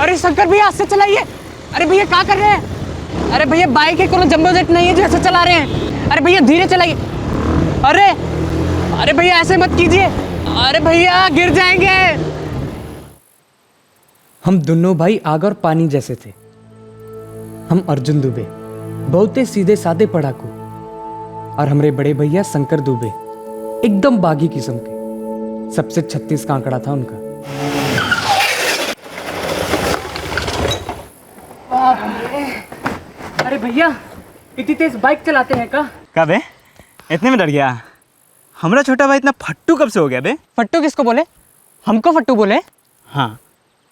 अरे शंकर भैया ऐसे चलाइए। अरे भैया क्या कर रहे हैं? अरे भैया बाइक है, कोनो जंबो जेट नहीं है जो ऐसे चला रहे हैं। अरे भैया धीरे चलाइए। अरे अरे भैया ऐसे मत कीजिए। अरे भैया गिर जाएंगे। हम दोनों भाई आग और पानी जैसे थे। हम अर्जुन दुबे बहुत ही सीधे साधे पढ़ाकू, और हमारे बड़े भैया शंकर दुबे एकदम बागी किस्म के। सबसे 36 का आंकड़ा था उनका। अरे भैया इतनी तेज बाइक चलाते हैं का? कब है? इतने में डर गया? हमारा छोटा भाई इतना फट्टू कब से हो गया बे? फट्टू किसको बोले? हमको फट्टू बोले? हाँ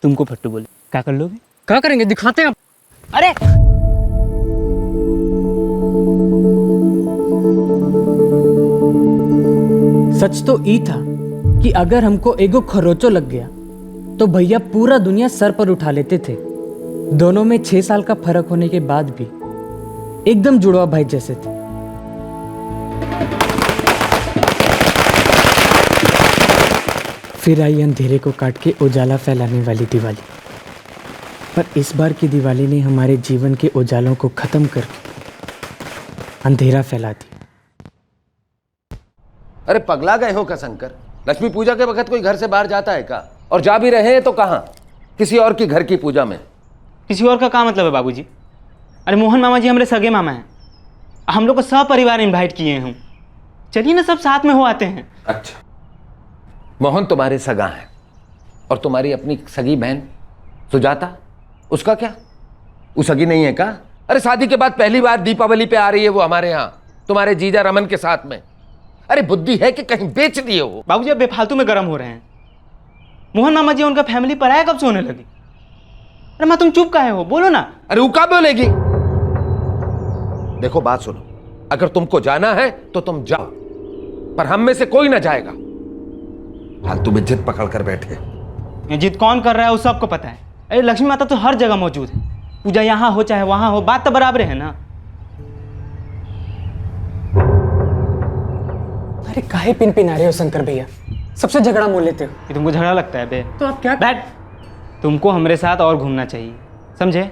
तुमको फट्टू बोले। क्या कर लोगे? क्या करेंगे दिखाते हैं। अरे सच तो ई था कि अगर हमको एगो खरोचो लग गया तो भैया पूरा दुनिया सर पर उठा लेते थे। दोनों में 6 साल का फर्क होने के बाद भी एकदम जुड़वा भाई जैसे थे। फिर आई अंधेरे को काट के उजाला फैलाने वाली दिवाली। पर इस बार की दिवाली ने हमारे जीवन के उजालों को खत्म करके अंधेरा फैला दी। अरे पगला गए हो क्या शंकर? लक्ष्मी पूजा के वक्त कोई घर से बाहर जाता है क्या? और जा भी रहे हैं तो कहाँ? किसी और की घर की पूजा में। किसी और का क्या मतलब है बाबूजी? अरे मोहन मामा जी हमारे सगे मामा हैं। हम लोग को सब परिवार इनवाइट किए हैं। चलिए ना सब साथ में हो आते हैं। अच्छा, मोहन तुम्हारे सगा है और तुम्हारी अपनी सगी बहन सुजाता, उसका क्या? वो सगी नहीं है क्या? अरे शादी के बाद पहली बार दीपावली पे आ रही है वो हमारे यहाँ तुम्हारे जीजा रमन के साथ में। अरे बुद्धि है कि कहीं बेच दिए हो? बाबूजी अब बेफालतू में गर्म हो रहे हैं। मोहन मामा जी उनका फैमिली पराया कब से होने लगी? अरे माँ तुम चुप काहे हो? बोलो ना। अरे वो क्या बोलेगी? देखो बात सुनो, अगर तुमको जाना है तो तुम जाओ, पर हम में से कोई ना जाएगा। फालतू में जिद पकड़ कर बैठे। ये जिद कौन कर रहा है वो सबको पता है। अरे लक्ष्मी माता तो हर जगह मौजूद है। पूजा यहाँ हो चाहे वहां हो, बात तो बराबर है ना। अरे काहे पिन पिन आ रहे हो शंकर भैया? सबसे झगड़ा मोल लेते हो। ये तुमको झगड़ा लगता है बे? तो आप क्या? बैठ। तुमको हमारे साथ और घूमना चाहिए, समझे?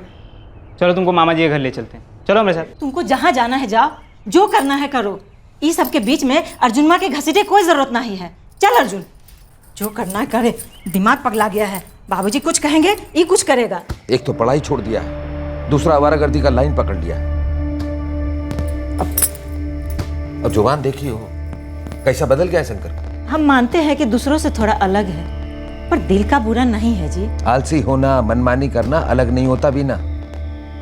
चलो तुमको मामा जी के घर ले चलते हैं। चलो हमारे साथ। तुमको जहाँ जाना है जाओ, जो करना है करो। इस सब के बीच में अर्जुन माँ के घसीटे कोई जरूरत नहीं है। चल अर्जुन, जो करना है करे। दिमाग पगला गया है। बाबूजी कुछ कहेंगे ये कुछ करेगा। एक तो पढ़ाई छोड़ दिया है, दूसरा आवारागर्दी का लाइन पकड़ लिया है। अब जुबान देखी हो कैसा बदल गया है शंकर। हम मानते हैं कि दूसरों से थोड़ा अलग है, पर दिल का बुरा नहीं है जी। आलसी होना, मनमानी करना अलग नहीं होता भी ना।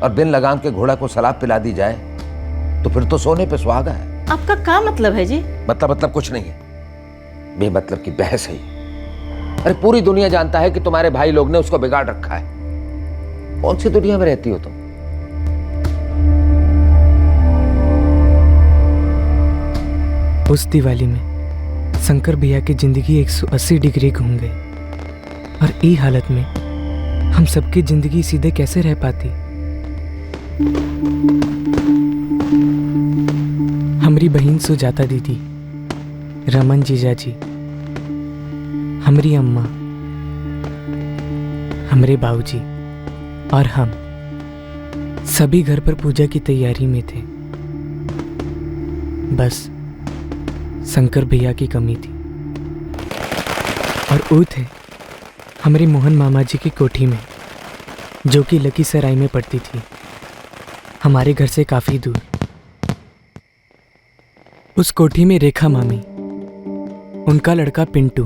और बिन लगाम के घोड़ा को सलाब पिला दी जाए तो फिर तो सोने पे सुहागा है। आपका क्या मतलब है जी? मतलब कुछ नहीं है, बेमतलब की बहस है। अरे पूरी दुनिया जानता है कि तुम्हारे भाई लोग ने उसको बिगाड़ रखा है। कौन सी दुनिया में रहती हो तुम? उस दिवाली में शंकर भैया की जिंदगी 180 डिग्री घूम गई, और ई हालत में हम सबकी जिंदगी सीधे कैसे रह पाती? हमारी बहन सुजाता दीदी, रमन जीजा जी, हमारी अम्मा, हमारे बाबूजी और हम सभी घर पर पूजा की तैयारी में थे। बस शंकर भैया की कमी थी। और वो थे हमारे मोहन मामा जी की कोठी में, जो कि लखीसराय में पड़ती थी, हमारे घर से काफ़ी दूर। उस कोठी में रेखा मामी, उनका लड़का पिंटू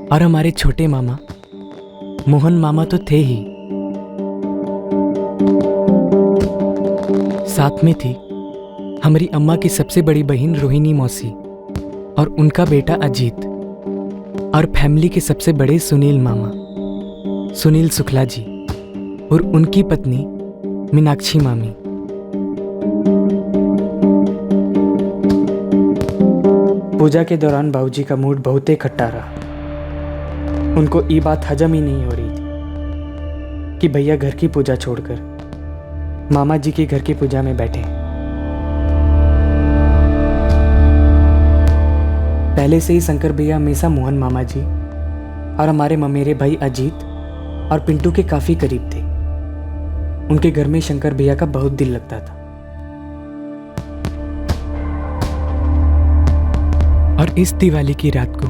और हमारे छोटे मामा मोहन मामा तो थे ही, साथ में थी हमारी अम्मा की सबसे बड़ी बहन रोहिणी मौसी और उनका बेटा अजीत, और फैमिली के सबसे बड़े सुनील मामा, सुनील शुक्ला जी, और उनकी पत्नी मीनाक्षी मामी। पूजा के दौरान बाबूजी का मूड बहुत ही खट्टा रहा। उनको ये बात हजम ही नहीं हो रही थी कि भैया घर की पूजा छोड़कर मामा जी के घर की पूजा में बैठे। पहले से ही शंकर भैया हमेशा मोहन मामा जी और हमारे ममेरे भाई अजीत और पिंटू के काफ़ी करीब थे। उनके घर में शंकर भैया का बहुत दिल लगता था। और इस दिवाली की रात को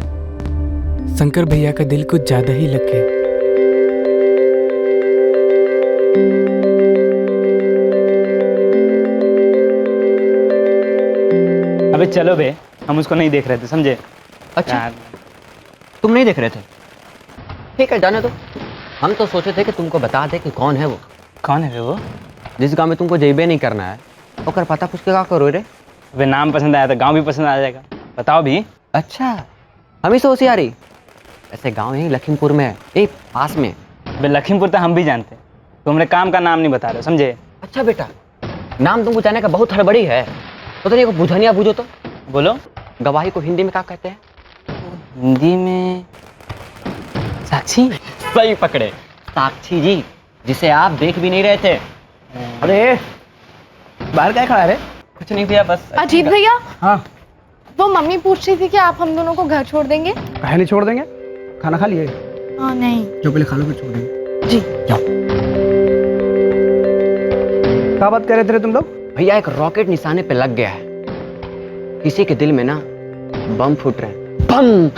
शंकर भैया का दिल कुछ ज़्यादा ही लग गया। अबे चलो बे, हम उसको नहीं देख रहे थे, समझे? अच्छा यार, तुम नहीं देख रहे थे? ठीक है, जाने दो। हम तो सोचे थे कि तुमको बता दे कि कौन है वो। कौन है बे वो? जिस गांव में तुमको जेबे नहीं करना है ओकर पता पूछ के क्या करो रे? वे नाम पसंद आया तो गांव भी पसंद आ जाएगा। बताओ भी। अच्छा, हम ही से होशियारी। ऐसे गांव यही लखीमपुर में है, यही पास में। बे लखीमपुर तो हम भी जानते हैं, तो हमने काम का नाम नहीं बता रहे, समझे? अच्छा बेटा, नाम तुमको जाने का बहुत हड़बड़ी है। तो नहीं, बुझनिया बुझो तो। बोलो। गवाही को हिंदी में क्या कहते हैं? हिंदी में साक्षी। सही पकड़े, साक्षी जी, जिसे आप देख भी नहीं रहे थे। अरे बाहर क्या खड़ा है रे? कुछ नहीं भैया, बस। अजीत भैया, हाँ। वो मम्मी पूछ रही थी कि आप हम दोनों को घर छोड़ देंगे। काहे नहीं छोड़ देंगे? खाना खा लिए? हाँ नहीं। जो पहले खा लो फिर छोड़ देंगे। जी जाओ। क्या बात कर रहे थे तुम लोग? भैया एक रॉकेट निशाने पे लग गया है। किसी के दिल में ना बम फूट रहे हैं। बम।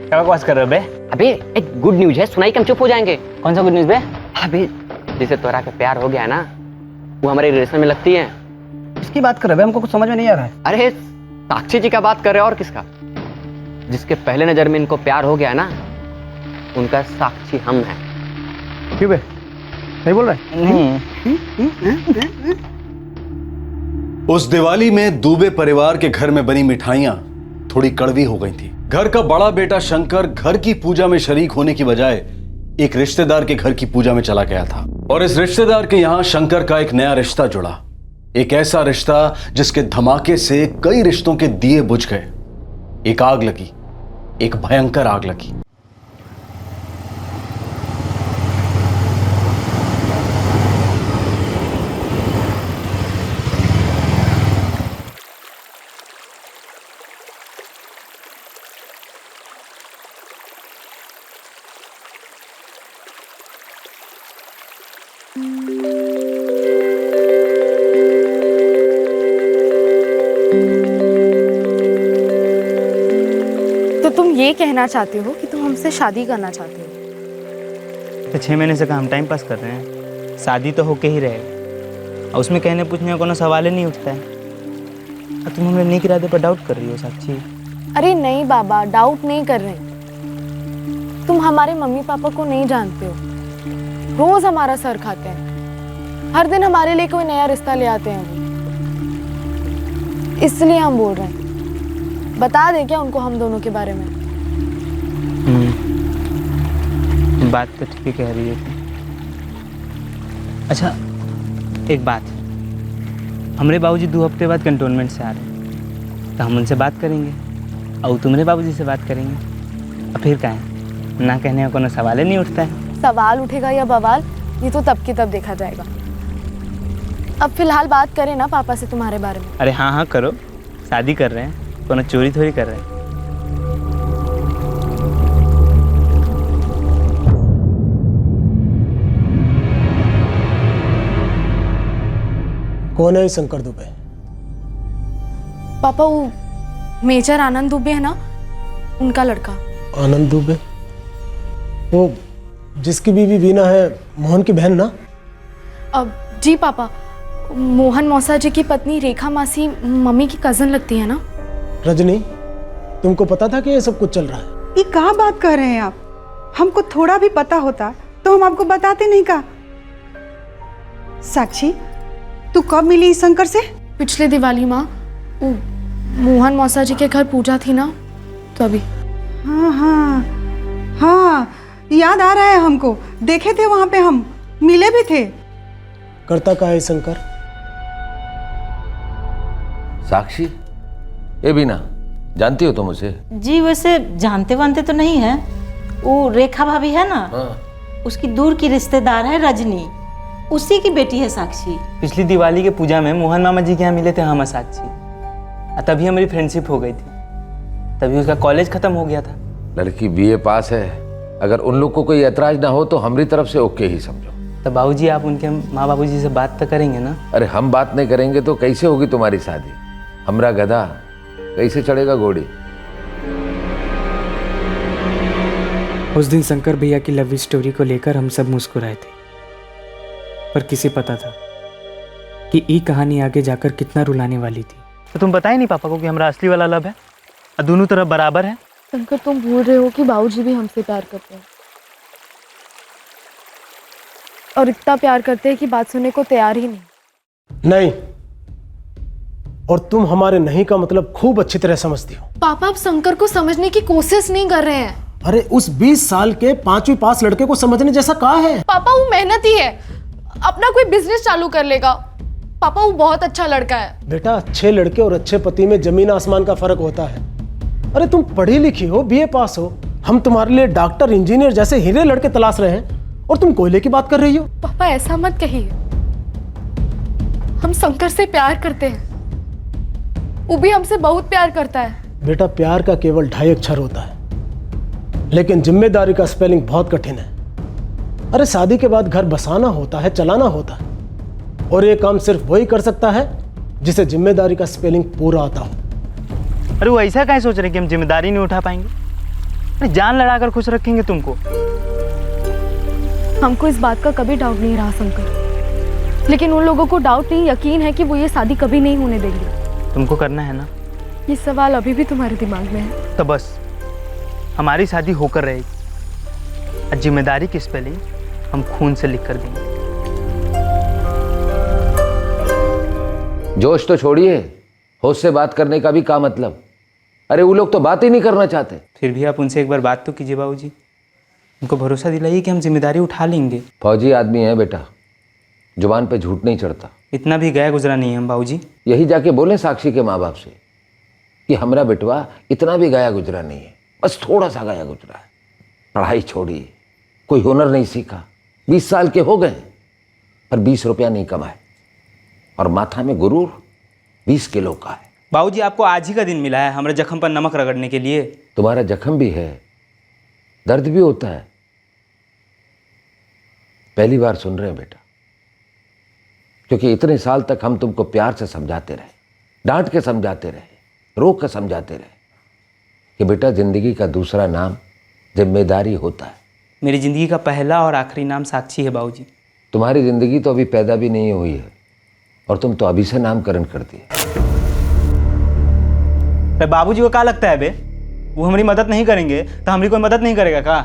क्या बकवास कर रहे हो बे? अबे एक गुड न्यूज है, सुनाई के हम चुप हो जाएंगे। कौन सा गुड न्यूज़ बे? अबे जिसे तोरा के प्यार हो गया है ना, वो हमारे रिलेशन में लगती है। किसकी बात कर रहे हो? हमको कुछ समझ में नहीं आ रहा है। अरे साक्षी जी का बात कर रहे हो, और किसका? जिसके पहले नजर में इनको प्यार हो गया ना, उनका साक्षी हम हैं। क्यों बे? नहीं बोल रहे? नहीं। उस दिवाली में दुबे परिवार के घर में बनी मिठाइयां थोड़ी कड़वी हो गई थी। घर का बड़ा बेटा शंकर घर की पूजा में शरीक होने की बजाय एक रिश्तेदार के घर की पूजा में चला गया था, और इस रिश्तेदार के यहां शंकर का एक नया रिश्ता जुड़ा। एक ऐसा रिश्ता जिसके धमाके से कई रिश्तों के दिए बुझ गए। एक आग लगी, एक भयंकर आग लगी। तो तुम ये कहना चाहते हो कि तुम हमसे शादी करना चाहते हो? तो 6 महीने से हम टाइम पास कर रहे हैं, शादी तो होके ही रहेगा। और उसमें कहने पूछने का कोनो सवाल ही नहीं उठता है। और तुम हमें नेक इरादे पर डाउट कर रही हो साक्षी। अरे नहीं बाबा, डाउट नहीं कर रहे। तुम हमारे मम्मी पापा को नहीं जानते हो। रोज हमारा सर खाते हैं, हर दिन हमारे लिए कोई नया रिश्ता ले आते हैं वो। इसलिए हम बोल रहे हैं, बता दे क्या उनको हम दोनों के बारे में? बात तो ठीक ही कह रही है तुम। अच्छा एक बात है, हमारे बाबूजी 2 हफ्ते बाद कंटोनमेंट से आ रहे हैं, तो हम उनसे बात करेंगे और तुम्हारे बाबूजी से बात करेंगे। और फिर क्या है, ना कहने का कोनो सवाल ही नहीं उठता है। सवाल उठेगा या बवाल, ये तो तब की तब देखा जाएगा। अब फिलहाल बात करें ना पापा से तुम्हारे बारे में। अरे हाँ हाँ करो, शादी कर रहे हैं, कोनो चोरी थोड़ी कर रहे हैं। कौन है शंकर दुबे? पापा वो मेजर आनंद दुबे है ना, उनका लड़का। आनंद दुबे? वो जिसकी बीवी वीना है, मोहन की बहन ना? अब जी पापा, मोहन मौसा जी की पत्नी रेखा मासी मम्मी की कजन लगती है ना। रजनी, तुमको पता था कि ये सब कुछ चल रहा है? ये कहाँ बात कर रहे हैं आप? हमको थोड़ा भी पता होता तो हम आपको बताते नहीं का। साक्षी, तू कब मिली इस शंकर से? पिछले दिवाली माँ, वो मोहन मौसा जी के घर पूजा थी ना, तो अभी। हाँ हाँ हाँ, याद आ रहा है हमको। देखे थे वहां पे, हम मिले भी थे। करता का है शंकर? साक्षी, ये भी ना जानती हो तुम उसे? जी वैसे जानते वानते तो नहीं है। वो रेखा भाभी है ना, उसकी दूर की रिश्तेदार है रजनी, उसी की बेटी है साक्षी। पिछली दिवाली के पूजा में मोहन मामा जी के यहाँ मिले थे हम साक्षी, और तभी हमारी फ्रेंडशिप हो गई थी। तभी उसका कॉलेज खत्म हो गया था। लड़की BA पास है, अगर उन लोग को कोई ऐतराज ना हो तो हमारी तरफ से ओके ही समझो। तो बाबूजी आप उनके माँ बाबूजी से बात तो करेंगे ना? अरे हम बात नहीं करेंगे तो कैसे होगी तुम्हारी शादी? हमरा गधा कैसे चढ़ेगा घोड़ी? उस दिन शंकर भैया की लव स्टोरी को लेकर हम सब मुस्कुराए थे, पर किसे पता था कि ये कहानी आगे जाकर कितना रुलाने वाली थी। तो तुम बताए नहीं पापा को कि हमारा असली वाला लव है और दोनों तरफ बराबर है? शंकर, तुम भूल रहे हो कि बाबूजी भी हमसे प्यार करते हैं, और इतना प्यार करते हैं कि बात सुनने को तैयार ही नहीं। नहीं, और तुम हमारे नहीं का मतलब खूब अच्छी तरह समझती हो। पापा, आप शंकर को समझने की कोशिश नहीं कर रहे हैं। अरे उस 20 साल के 5वीं पास लड़के को समझने जैसा कहाँ है? पापा, वो मेहनती है, अपना कोई बिजनेस चालू कर लेगा। पापा, वो बहुत अच्छा लड़का है। बेटा, अच्छे लड़के और अच्छे पति में जमीन आसमान का फर्क होता है। अरे तुम पढ़ी लिखी हो, बीए पास हो, हम तुम्हारे लिए डॉक्टर इंजीनियर जैसे हीरे लड़के तलाश रहे हैं और तुम कोयले की बात कर रही हो। पापा, ऐसा मत कहिए, हम शंकर से प्यार करते हैं, वो भी हमसे बहुत प्यार करता है। बेटा, प्यार का केवल 2.5 अक्षर होता है, लेकिन जिम्मेदारी का स्पेलिंग बहुत कठिन है। अरे शादी के बाद घर बसाना होता है, चलाना होता है, और ये काम सिर्फ वही कर सकता है जिसे जिम्मेदारी का स्पेलिंग पूरा आता हो। अरे वो ऐसा क्या सोच रहे हैं कि हम जिम्मेदारी नहीं उठा पाएंगे? अरे जान लड़ाकर खुश रखेंगे तुमको। हमको इस बात का कभी डाउट नहीं रहा शंकर, लेकिन उन लोगों को डाउट नहीं, यकीन है कि वो ये शादी कभी नहीं होने देंगे। तुमको करना है ना? ये सवाल अभी भी तुम्हारे दिमाग में है? तो बस हमारी शादी होकर रहेगी और जिम्मेदारी की स्पेलिंग हम खून से लिख कर देंगे। जोश तो छोड़िए, होश से बात करने का भी क्या मतलब? अरे वो लोग तो बात ही नहीं करना चाहते। फिर भी आप उनसे एक बार बात तो कीजिए बाबूजी, उनको भरोसा दिलाइए कि हम जिम्मेदारी उठा लेंगे। फौजी आदमी है बेटा, जुबान पे झूठ नहीं चढ़ता। इतना भी गया गुजरा नहीं है हम बाबूजी। यही जाके बोले साक्षी के माँ बाप से कि हमारा बेटवा इतना भी गया गुजरा नहीं है, बस थोड़ा सा गया गुजरा है। पढ़ाई छोड़िए, कोई हुनर नहीं सीखा, 20 साल के हो गए पर 20 रुपया नहीं कमाए, और माथा में गुरूर 20 किलो का है। बाबूजी, आपको आज ही का दिन मिला है हमारे जख्म पर नमक रगड़ने के लिए। तुम्हारा जख्म भी है, दर्द भी होता है। पहली बार सुन रहे हैं बेटा, क्योंकि इतने साल तक हम तुमको प्यार से समझाते रहे, डांट के समझाते रहे, रोक के समझाते रहे कि बेटा जिंदगी का दूसरा नाम जिम्मेदारी होता है। मेरी जिंदगी का पहला और आखिरी नाम साक्षी है बाबूजी। तुम्हारी जिंदगी तो अभी पैदा भी नहीं हुई है और तुम तो अभी से नामकरण कर दिए। बाबूजी को क्या लगता है बे, वो हमारी मदद नहीं करेंगे तो हमारी कोई मदद नहीं करेगा का?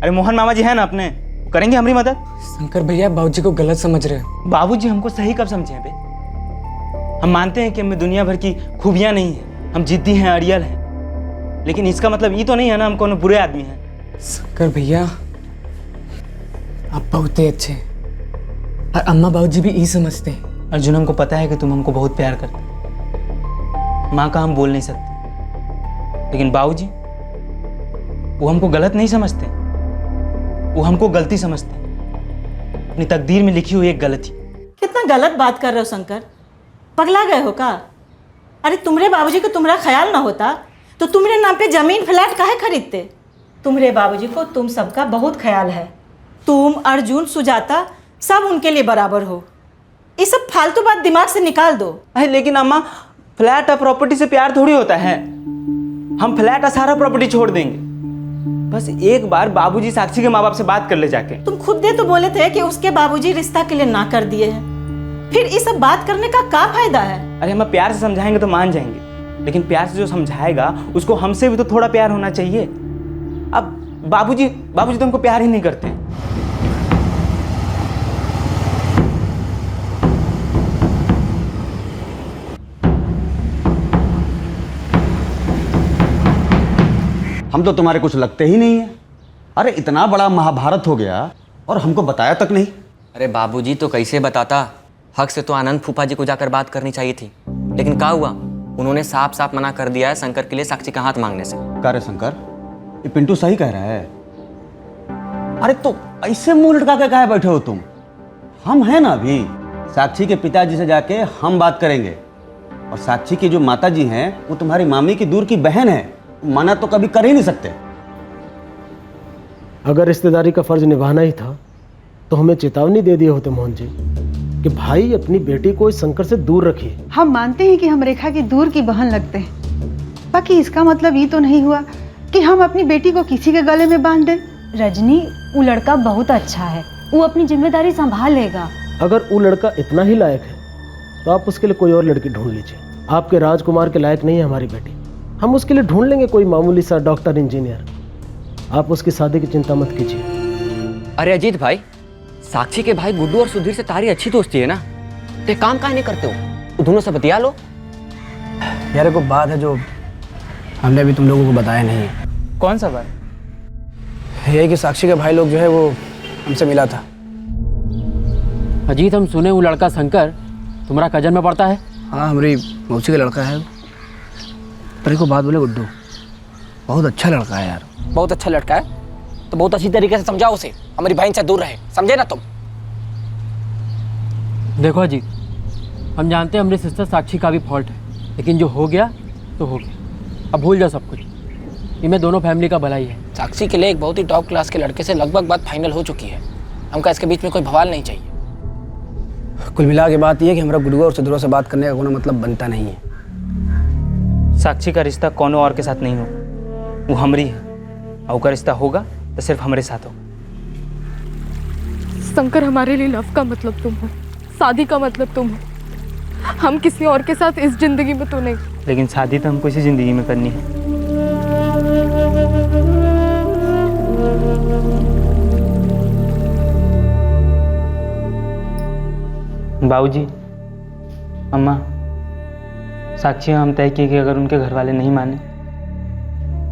अरे मोहन मामा जी है ना अपने, वो करेंगे हमारी मदद। शंकर भैया, बाबूजी को गलत समझ रहे हो। बाबूजी हमको सही कब समझे बे? हम मानते हैं कि हमें दुनिया भर की खूबियां नहीं है, हम जिद्दी हैं, अड़ियल हैं, लेकिन इसका मतलब ये तो नहीं है ना हम कोनो बुरे आदमी हैं। शंकर भैया, आप बहुत ही अच्छे हैं, और अम्मा बाबूजी भी यही समझते हैं। अर्जुन, हमको पता है कि तुम हमको बहुत प्यार करते, माँ का हम बोल नहीं सकते, लेकिन बाबूजी वो हमको गलत नहीं समझते, वो हमको गलती समझते, अपनी तकदीर में लिखी हुई एक गलती। कितना गलत बात कर रहे हो शंकर, पगला गए हो का? अरे तुम्हारे बाबूजी को तुम्हारा ख्याल ना होता तो तुम्हारे नाम पे जमीन फ्लैट काहे खरीदते? तुम्हारे बाबूजी को तुम सबका बहुत ख्याल है, तुम, अर्जुन, सुजाता सब उनके लिए बराबर हो। ये सब फालतू बात दिमाग से निकाल दो। अरे लेकिन अम्मा, फ्लैट और प्रॉपर्टी से प्यार थोड़ी होता है। हम फ्लैट और सारा प्रॉपर्टी छोड़ देंगे, बस एक बार बाबूजी साक्षी के माँ बाप से बात कर ले जाके। तुम खुद दे तो बोले थे कि उसके बाबूजी रिश्ता के लिए ना कर दिए हैं, फिर ये सब बात करने का क्या फायदा है? अरे हम प्यार से समझाएंगे तो मान जाएंगे, लेकिन प्यार से जो समझाएगा उसको हमसे भी तो थोड़ा प्यार होना चाहिए। अब बाबूजी तो हमको प्यार ही नहीं करते। हम तो तुम्हारे कुछ लगते ही नहीं है। अरे इतना बड़ा महाभारत हो गया और हमको बताया तक नहीं। अरे बाबूजी तो कैसे बताता, हक से तो आनंद फूफा जी को जाकर बात करनी चाहिए थी, लेकिन क्या हुआ, उन्होंने साफ साफ मना कर दिया है शंकर के लिए साक्षी का हाथ मांगने से। कह रहे शंकर, ये पिंटू सही कह रहा है। अरे तो ऐसे मुंह लटका के काहे बैठे हो तुम? हम हैं ना अभी, साक्षी के पिताजी से जाके हम बात करेंगे, और साक्षी की जो माता जी हैं वो तुम्हारी मामी की दूर की बहन है, मना तो कभी कर ही नहीं सकते। अगर रिश्तेदारी का फर्ज निभाना ही था तो हमें चेतावनी दे दिए होते मोहन जी कि भाई अपनी बेटी को इस शंकर से दूर रखिए। हम मानते हैं कि हम रेखा की दूर की बहन लगते हैं, बाकी इसका मतलब ये तो नहीं हुआ कि हम अपनी बेटी को किसी के गले में बांध दें। रजनी, वो लड़का बहुत अच्छा है, वो अपनी जिम्मेदारी संभाल लेगा। अगर वो लड़का इतना ही लायक है तो आप उसके लिए कोई और लड़की ढूंढ लीजिए। आपके राजकुमार के लायक नहीं है हमारी बेटी, हम उसके लिए ढूंढ लेंगे कोई मामूली सा डॉक्टर इंजीनियर। आप उसकी शादी की चिंता मत कीजिए। अरे अजीत भाई, साक्षी के भाई गुड्डू और सुधीर से तारी अच्छी दोस्ती है ना, तो एक काम काहे नहीं करते हो, दोनों से बतिया लो। यार को बात है जो हमने अभी तुम लोगों को बताया नहीं है। कौन सा बात? ये कि साक्षी के भाई लोग जो है वो हमसे मिला था। अजीत, हम सुने वो लड़का शंकर तुम्हारा कजन में पड़ता है। हाँ, हमारी मौसी का लड़का है। पर को बात बोले गुड्डू, बहुत अच्छा लड़का है यार। बहुत अच्छा लड़का है तो बहुत अच्छी तरीके से समझाओ उसे, हमारी बहन से दूर रहे, समझे ना तुम। देखो अजीत, हम जानते हैं हमारी सिस्टर साक्षी का भी फॉल्ट है, लेकिन जो हो गया तो हो गया, अब भूल जाओ सब कुछ। इनमें दोनों फैमिली का भलाई है। साक्षी के लिए एक बहुत ही टॉप क्लास के लड़के से लगभग बात फाइनल हो चुकी है। हमका इसके बीच में कोई बवाल नहीं चाहिए। कुल मिला के बात यह है कि हमारा गुड्डू और सुधीर से बात करने का कोई मतलब बनता नहीं है। साक्षी का रिश्ता कोनो और के साथ नहीं हो, वो हमारी है, और का रिश्ता होगा तो सिर्फ हमारे साथ हो। शंकर, हमारे लिए लव का मतलब तुम हो, शादी का मतलब तुम हो। हम किसी और के साथ इस जिंदगी में तो नहीं। लेकिन शादी तो हमको इसी जिंदगी में करनी है। बाबूजी, अम्मा, साक्षी हम तय किए कि अगर उनके घर वाले नहीं माने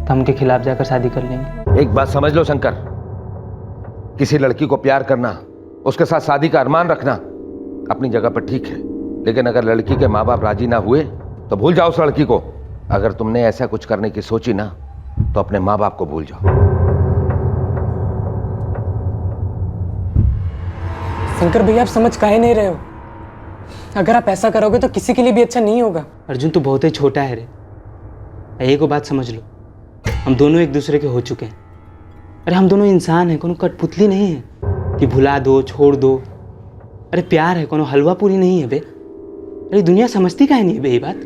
तो हम उनके खिलाफ जाकर शादी कर लेंगे। एक बात समझ लो शंकर, किसी लड़की को प्यार करना, उसके साथ शादी का अरमान रखना अपनी जगह पर ठीक है, लेकिन अगर लड़की के माँ बाप राजी ना हुए तो भूल जाओ उस लड़की को। अगर तुमने ऐसा कुछ करने की सोची ना तो अपने माँ बाप को भूल जाओ। शंकर भैया, आप समझ काहे नहीं रहे हो? अगर आप ऐसा करोगे तो किसी के लिए भी अच्छा नहीं होगा। अर्जुन, तू बहुत ही छोटा है रे। एक बात समझ लो, हम दोनों एक दूसरे के हो चुके हैं। अरे हम दोनों इंसान हैं, कोनो कठपुतली नहीं है कि भुला दो छोड़ दो। अरे प्यार है, कोनो हलवा पूरी नहीं है बे। अरे दुनिया समझती काहे नहीं है बे ये बात।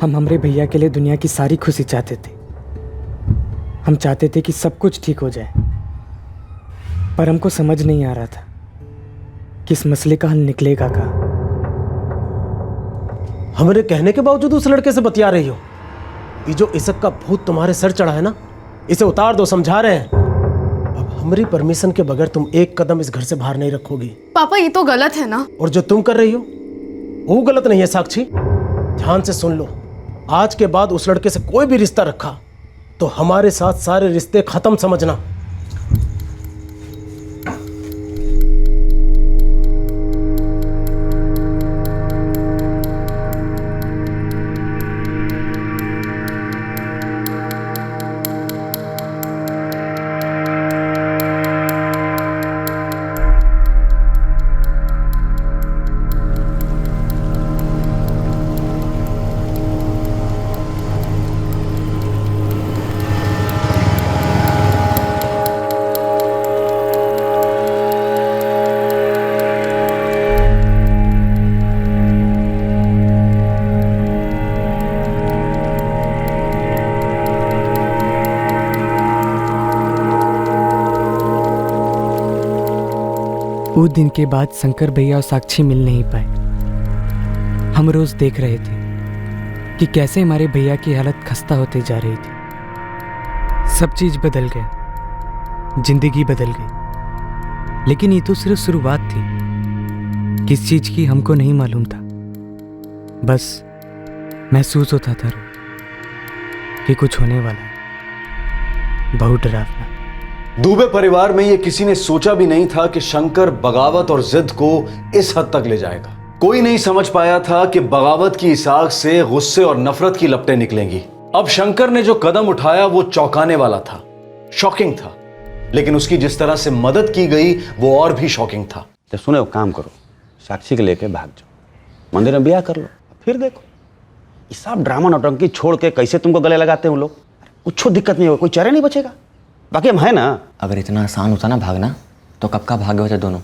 हम हमारे भैया के लिए दुनिया की सारी खुशी चाहते थे। हम चाहते थे कि सब कुछ ठीक हो जाए, पर हमको समझ नहीं आ रहा था कि इस मसले का हल निकलेगा का। हमारे कहने के बावजूद उस लड़के से बतिया रही हो। ये जो इशक का भूत तुम्हारे सर चढ़ा है ना, इसे उतार दो, समझा रहे हैं। अब हमारी परमिशन के बगैर तुम एक कदम इस घर से बाहर नहीं रखोगी। पापा, ये तो गलत है ना। और जो तुम कर रही हो वो गलत नहीं है साक्षी। ध्यान से सुन लो, आज के बाद उस लड़के से कोई भी रिश्ता रखा तो हमारे साथ सारे रिश्ते खत्म समझना। वो दिन के बाद शंकर भैया और साक्षी मिल नहीं पाए। हम रोज देख रहे थे कि कैसे हमारे भैया की हालत खस्ता होते जा रही थी। सब चीज बदल गया, जिंदगी बदल गई, लेकिन ये तो सिर्फ शुरुआत थी। किस चीज की हमको नहीं मालूम था, बस महसूस होता था कि कुछ होने वाला है, बहुत डरावना। दुबे परिवार में ये किसी ने सोचा भी नहीं था कि शंकर बगावत और जिद को इस हद तक ले जाएगा। कोई नहीं समझ पाया था कि बगावत की इस आग से गुस्से और नफरत की लपटें निकलेंगी। अब शंकर ने जो कदम उठाया वो चौंकाने वाला था, शॉकिंग था, लेकिन उसकी जिस तरह से मदद की गई वो और भी शॉकिंग था। तो सुने, वो काम करो, साक्षी के लेके भाग जाओ, मंदिर में ब्याह कर लो, फिर देखो ये सब ड्रामा नौटंकी छोड़ के कैसे तुमको गले लगाते हैं वो लोग। कुछ दिक्कत नहीं होगा, कोई चेहरा नहीं बचेगा। बाकी हम हैं ना। अगर इतना आसान होता ना भागना तो कब का भागे होते दोनों।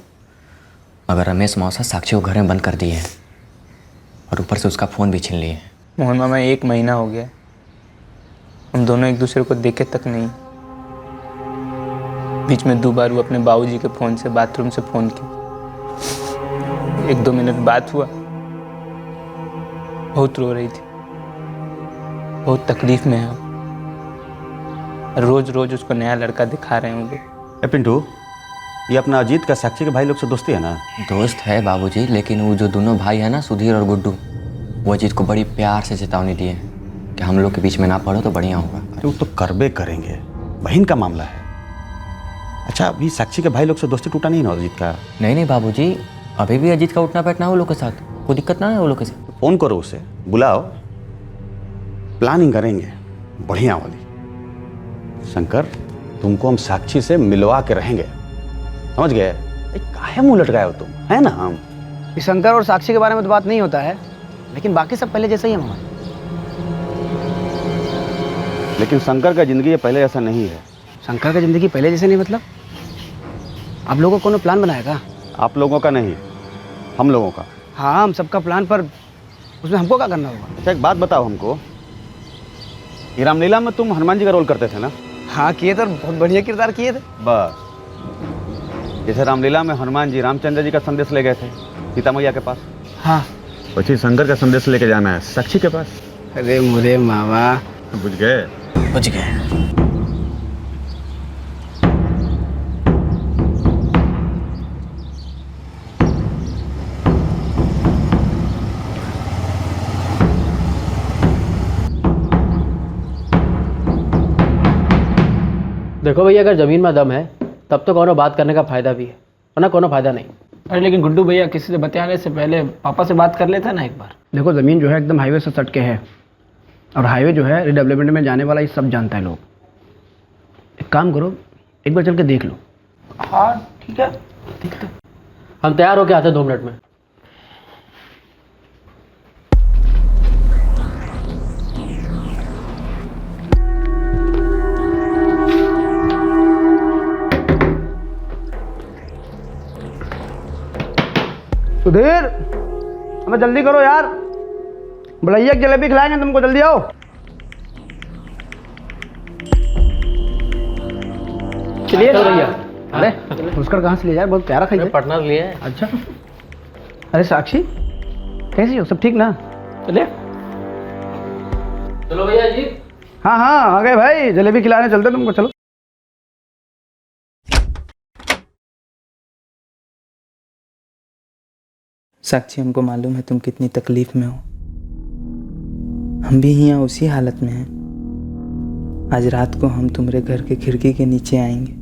मगर रमेश मौसा साक्षी को घर में बंद कर दिए हैं और ऊपर से उसका फ़ोन भी छीन लिए हैं। मोहन मामा 1 महीना हो गया, हम दोनों एक दूसरे को देखे तक नहीं। बीच में 2 बार वो अपने बाबूजी के फ़ोन से बाथरूम से फ़ोन किया। 1-2 मिनट बात हुआ, बहुत रो रही थी, बहुत तकलीफ में है। रोज रोज उसको नया लड़का दिखा रहे हैं वो लोग। पिंटू, ये अपना अजीत का साक्षी के भाई लोग से दोस्ती है ना? दोस्त है बाबूजी, लेकिन वो जो दोनों भाई है ना, सुधीर और गुड्डू, वो अजीत को बड़ी प्यार से चेतावनी दिए कि हम लोग के बीच में ना पड़ो तो बढ़िया होगा। तो करबे करेंगे, बहन का मामला है। अच्छा, अभी साक्षी के भाई लोग से दोस्ती टूटा नहीं ना अजीत का? नहीं बाबूजी, अभी भी अजीत का उठना बैठना वो लोग के साथ, कोई दिक्कत ना है वो लोग के साथ। फ़ोन करो उसे, बुलाओ, प्लानिंग करेंगे बढ़िया वाली। शंकर, तुमको हम साक्षी से मिलवा के रहेंगे, समझ गए? काहे मुंह लटकाए हो तुम, है ना? हम शंकर और साक्षी के बारे में तो बात नहीं होता है, लेकिन बाकी सब पहले जैसा ही है हमारे। लेकिन शंकर का जिंदगी पहले जैसा नहीं है। शंकर का जिंदगी पहले जैसे नहीं मतलब? आप लोगों को प्लान बनाएगा? आप लोगों का नहीं, हम लोगों का। हाँ, हम सबका प्लान, पर उसमें हमको क्या करना होगा? अच्छा, एक बात बताओ हमको, ये रामलीला में तुम हनुमान जी का रोल करते थे ना? हाँ किए थे, बहुत बढ़िया किरदार किए थे। बस जैसे रामलीला में हनुमान जी रामचंद्र जी का संदेश ले गए थे सीता मैया के पास, हाँ, वैसे शंकर का संदेश लेके जाना है साक्षी के पास। अरे मुझे मामा, बुझ गए? बुझ गए। देखो भैया, अगर ज़मीन में दम है तब तो कोनो बात करने का फ़ायदा भी है, वरना कोनो फ़ायदा नहीं। अरे लेकिन गुड्डू भैया, किसी से बतियाने से पहले पापा से बात कर लेता ना एक बार। देखो, ज़मीन जो है एकदम हाईवे से सट के है, और हाईवे जो है रिडेवलपमेंट में जाने वाला, ये सब जानता है लोग। एक काम करो, एक बार चल के देख लो। हाँ ठीक है, देखते। हम तैयार होके आते 2 मिनट में। सुधीर, हमें जल्दी करो यार, भलैया की जलेबी खिलाएंगे तुमको, जल्दी आओ। चलिए भैया। अरे पुष्कर कहाँ से ले जाए, बहुत प्यारा खाई। पटना से लिए। अच्छा, अरे साक्षी कैसी हो, सब ठीक ना? चलिए, चलो भैया जी। हाँ हाँ, आ गए भाई, जलेबी खिलाने चलते तुमको, चलो। साक्षी, हमको मालूम है तुम कितनी तकलीफ में हो, हम भी यहाँ उसी हालत में हैं। आज रात को हम तुम्हारे घर के खिड़की के नीचे आएंगे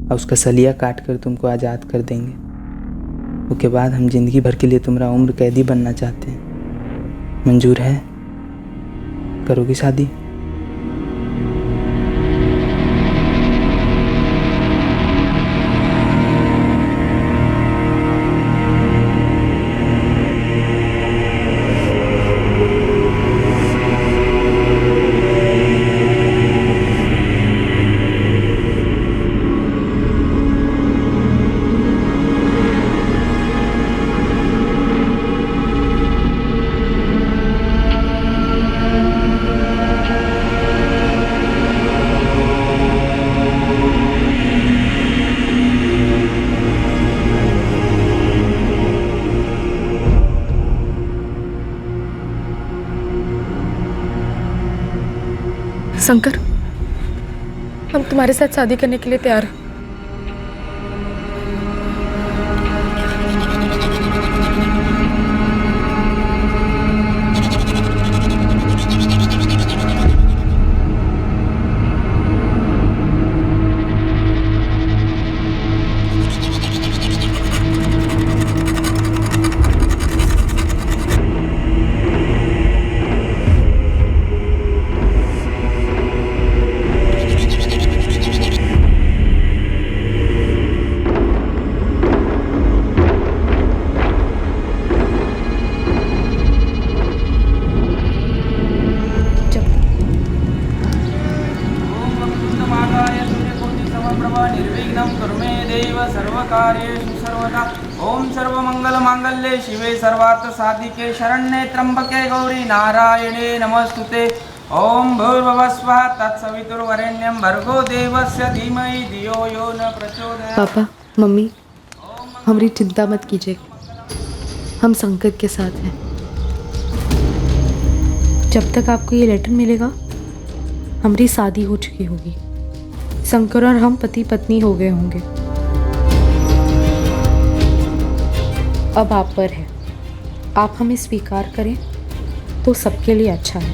और उसका सलिया काट कर तुमको आज़ाद कर देंगे। उसके बाद हम जिंदगी भर के लिए तुम्हारा उम्र कैदी बनना चाहते हैं। मंजूर है? करोगी शादी? शंकर, हम तुम्हारे साथ शादी करने के लिए तैयार हैं। कार्येषु सर्वदा। ओम सर्वमंगलमांगल्ये शिवे सर्वार्थ साधिके शरण्ये त्र्यंबके गौरी नारायणे नमस्तुते। ओम भूर्भुवः स्वः तत्सवितुर्वरेण्यं भर्गो देवस्य धीमहि धियो यो न प्रचोदयात्। पापा, मम्मी, हमारी चिंता मत कीजिए, हम शंकर के साथ हैं। जब तक आपको ये लेटर मिलेगा हमारी शादी हो चुकी होगी, शंकर और हम पति पत्नी हो गए होंगे। अब आप पर है, आप हमें स्वीकार करें तो सबके लिए अच्छा है,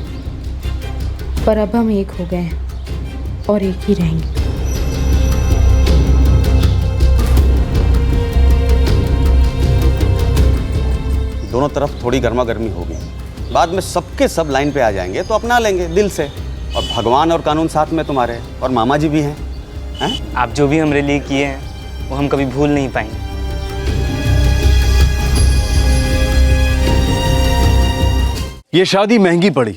पर अब हम एक हो गए हैं और एक ही रहेंगे। दोनों तरफ थोड़ी गर्मा गर्मी होगी, बाद में सबके सब लाइन पे आ जाएंगे तो अपना लेंगे दिल से। और भगवान और कानून साथ में तुम्हारे, और मामा जी भी हैं। आप जो भी हमारे लिए किए हैं वो हम कभी भूल नहीं पाएंगे। ये शादी महंगी पड़ी,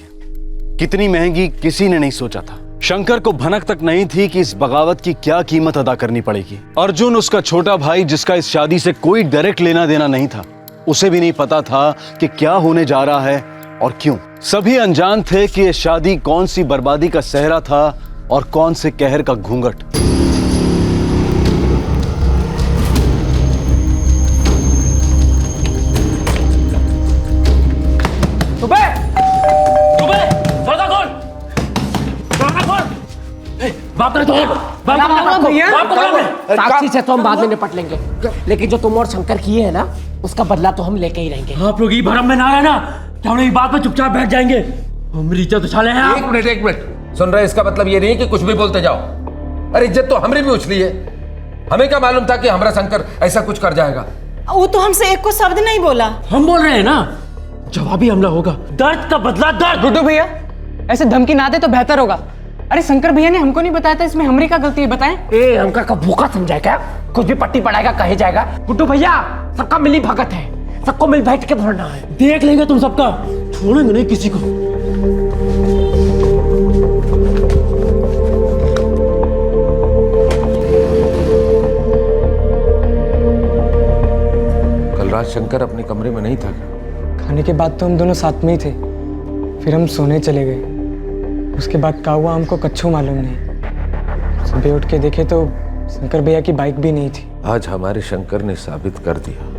कितनी महंगी किसी ने नहीं सोचा था। शंकर को भनक तक नहीं थी कि इस बगावत की क्या कीमत अदा करनी पड़ेगी। अर्जुन, उसका छोटा भाई जिसका इस शादी से कोई डायरेक्ट लेना देना नहीं था, उसे भी नहीं पता था कि क्या होने जा रहा है और क्यों। सभी अनजान थे कि यह शादी कौन सी बर्बादी का सहरा था और कौन से कहर का घूंघट। साक्षी से तो हम बाद में निपट लेंगे, लेकिन जो तुम और शंकर किए हैं ना, उसका बदला तो हम लेके ही रहेंगे। आप लोग ये भरम में ना आए ना, क्या हम लोग बात में चुपचाप बैठ जाएंगे? हमारी इज्जत उछाले हैं आप। एक मिनट सुन रहे, इसका मतलब ये नहीं कि कुछ भी बोलते जाओ। अरे इज्जत तो हमरी भी उछली है, हमें क्या मालूम था कि हमारा शंकर ऐसा कुछ कर जाएगा। वो तो हमसे एक को शब्द नहीं बोला। हम बोल रहे हैं ना, जवाबी हमला होगा, दर्द का बदला दर्द। गुड्डू भैया, ऐसे धमकी ना दे तो बेहतर होगा। अरे शंकर भैया ने हमको नहीं बताया था, इसमें हमारी क्या गलती है बताएं? ए, हमका का भूखा समझाए क्या? कुछ भी पट्टी पड़ाएगा कहे जाएगा। गुड्डू भैया, सबका मिली भगत है, सबको मिल बैठ के भरना है। देख लेंगे तुम सबका, छोड़ेंगे नहीं किसी को। कल रात शंकर अपने कमरे में नहीं था। खाने के बाद तो हम दोनों साथ में ही थे, फिर हम सोने चले गए। उसके बाद क्या हुआ हमको कच्छू मालूम नहीं। सुबह उठ के देखे तो शंकर भैया की बाइक भी नहीं थी। आज हमारे शंकर ने साबित कर दिया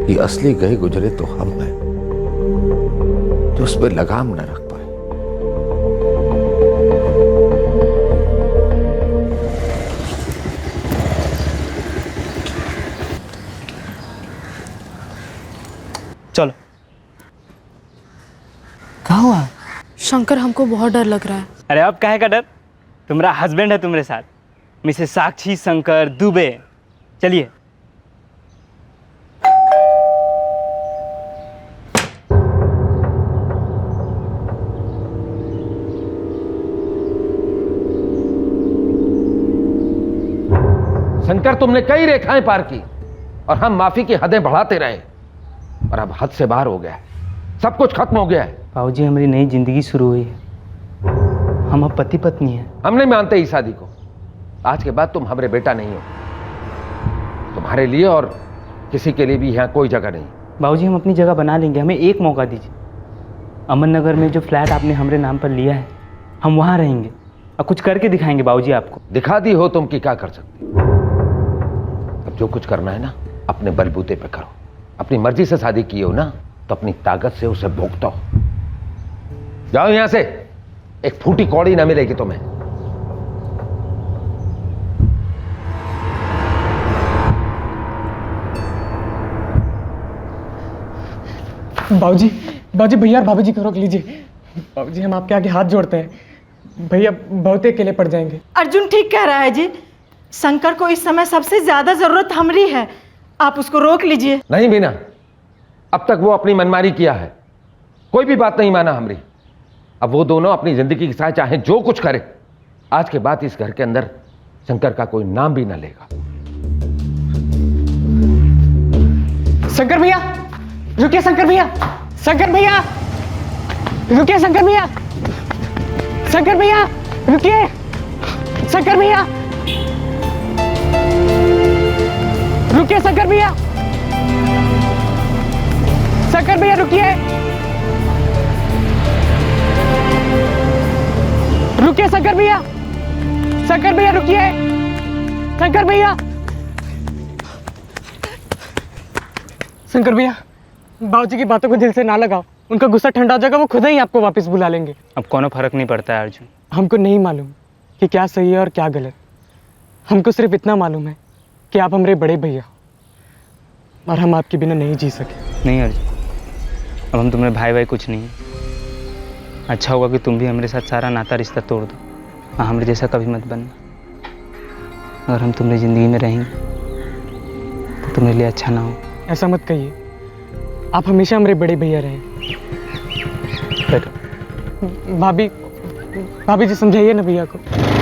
कि असली गए गुजरे तो हम हैं, जो उस पर लगाम न रख पाए। चलो। क्या हुआ? शंकर, हमको बहुत डर लग रहा है। अरे अब काहे का डर, तुम्हारा हस्बैंड है तुम्हारे साथ, मिसेस साक्षी शंकर दुबे। चलिए। शंकर, तुमने कई रेखाएं पार की और हम माफी की हदें बढ़ाते रहे, और अब हद से बाहर हो गया है, सब कुछ खत्म हो गया है। बाबूजी, हमारी नई जिंदगी शुरू हुई है, हम अब पति पत्नी हैं। हम नहीं मानते इस शादी को। आज के बाद तुम हमारे बेटा नहीं हो, तुम्हारे लिए और किसी के लिए भी यहाँ कोई जगह नहीं। बाबूजी, हम अपनी जगह बना लेंगे, हमें एक मौका दीजिए। अमन नगर में जो फ्लैट आपने हमारे नाम पर लिया है, हम वहाँ रहेंगे और कुछ करके दिखाएंगे बाबूजी आपको। दिखा दी हो तुम कि क्या कर सकते। अब जो कुछ करना है ना, अपने बलबूते पे करो। अपनी मर्जी से शादी की हो ना, तो अपनी ताकत से उसे भोगता हो। जाओ यहां से, एक फूटी कौड़ी ना मिलेगी तुम्हें। बाबूजी, बाबूजी, भैया और भाभी जी को रोक लीजिए। बाबूजी, हम आपके आगे हाथ जोड़ते हैं, भैया बहुत अकेले पड़ जाएंगे। अर्जुन ठीक कह रहा है जी, शंकर को इस समय सबसे ज्यादा जरूरत हमारी है, आप उसको रोक लीजिए। नहीं बीना, अब तक वो अपनी मनमानी किया है, कोई भी बात नहीं माना हमारी। अब वो दोनों अपनी जिंदगी के साथ चाहे जो कुछ करे, आज के बाद इस घर के अंदर शंकर का कोई नाम भी ना लेगा। शंकर भैया रुकिए, शंकर भैया, शंकर भैया रुकिए, शंकर भैया, शंकर भैया रुकिए, शंकर भैया। रुकिए शंकर भैया, शंकर भैया रुकिए, रुकिए शंकर भैया, शंकर भैया रुकिए, शंकर भैया, शंकर भैया बाबूजी की बातों को दिल से ना लगाओ, उनका गुस्सा ठंडा हो जाएगा, वो खुद ही आपको वापस बुला लेंगे। अब कोनो फर्क नहीं पड़ता है अर्जुन। हमको नहीं मालूम कि क्या सही है और क्या गलत, हमको सिर्फ इतना मालूम है कि आप हमारे बड़े भैया और हम आपके बिना नहीं जी सके। नहीं अर्जुन, अब हम तुम्हारे भाई भाई कुछ नहीं है। अच्छा होगा कि तुम भी हमारे साथ सारा नाता रिश्ता तोड़ दो और हमारे जैसा कभी मत बनना। अगर हम तुम्हारी ज़िंदगी में रहेंगे तो तुम्हारे लिए अच्छा ना हो। ऐसा मत कहिए, आप हमेशा हमारे बड़े भैया रहे। भाभी, भाभी जी समझाइए ना भैया को।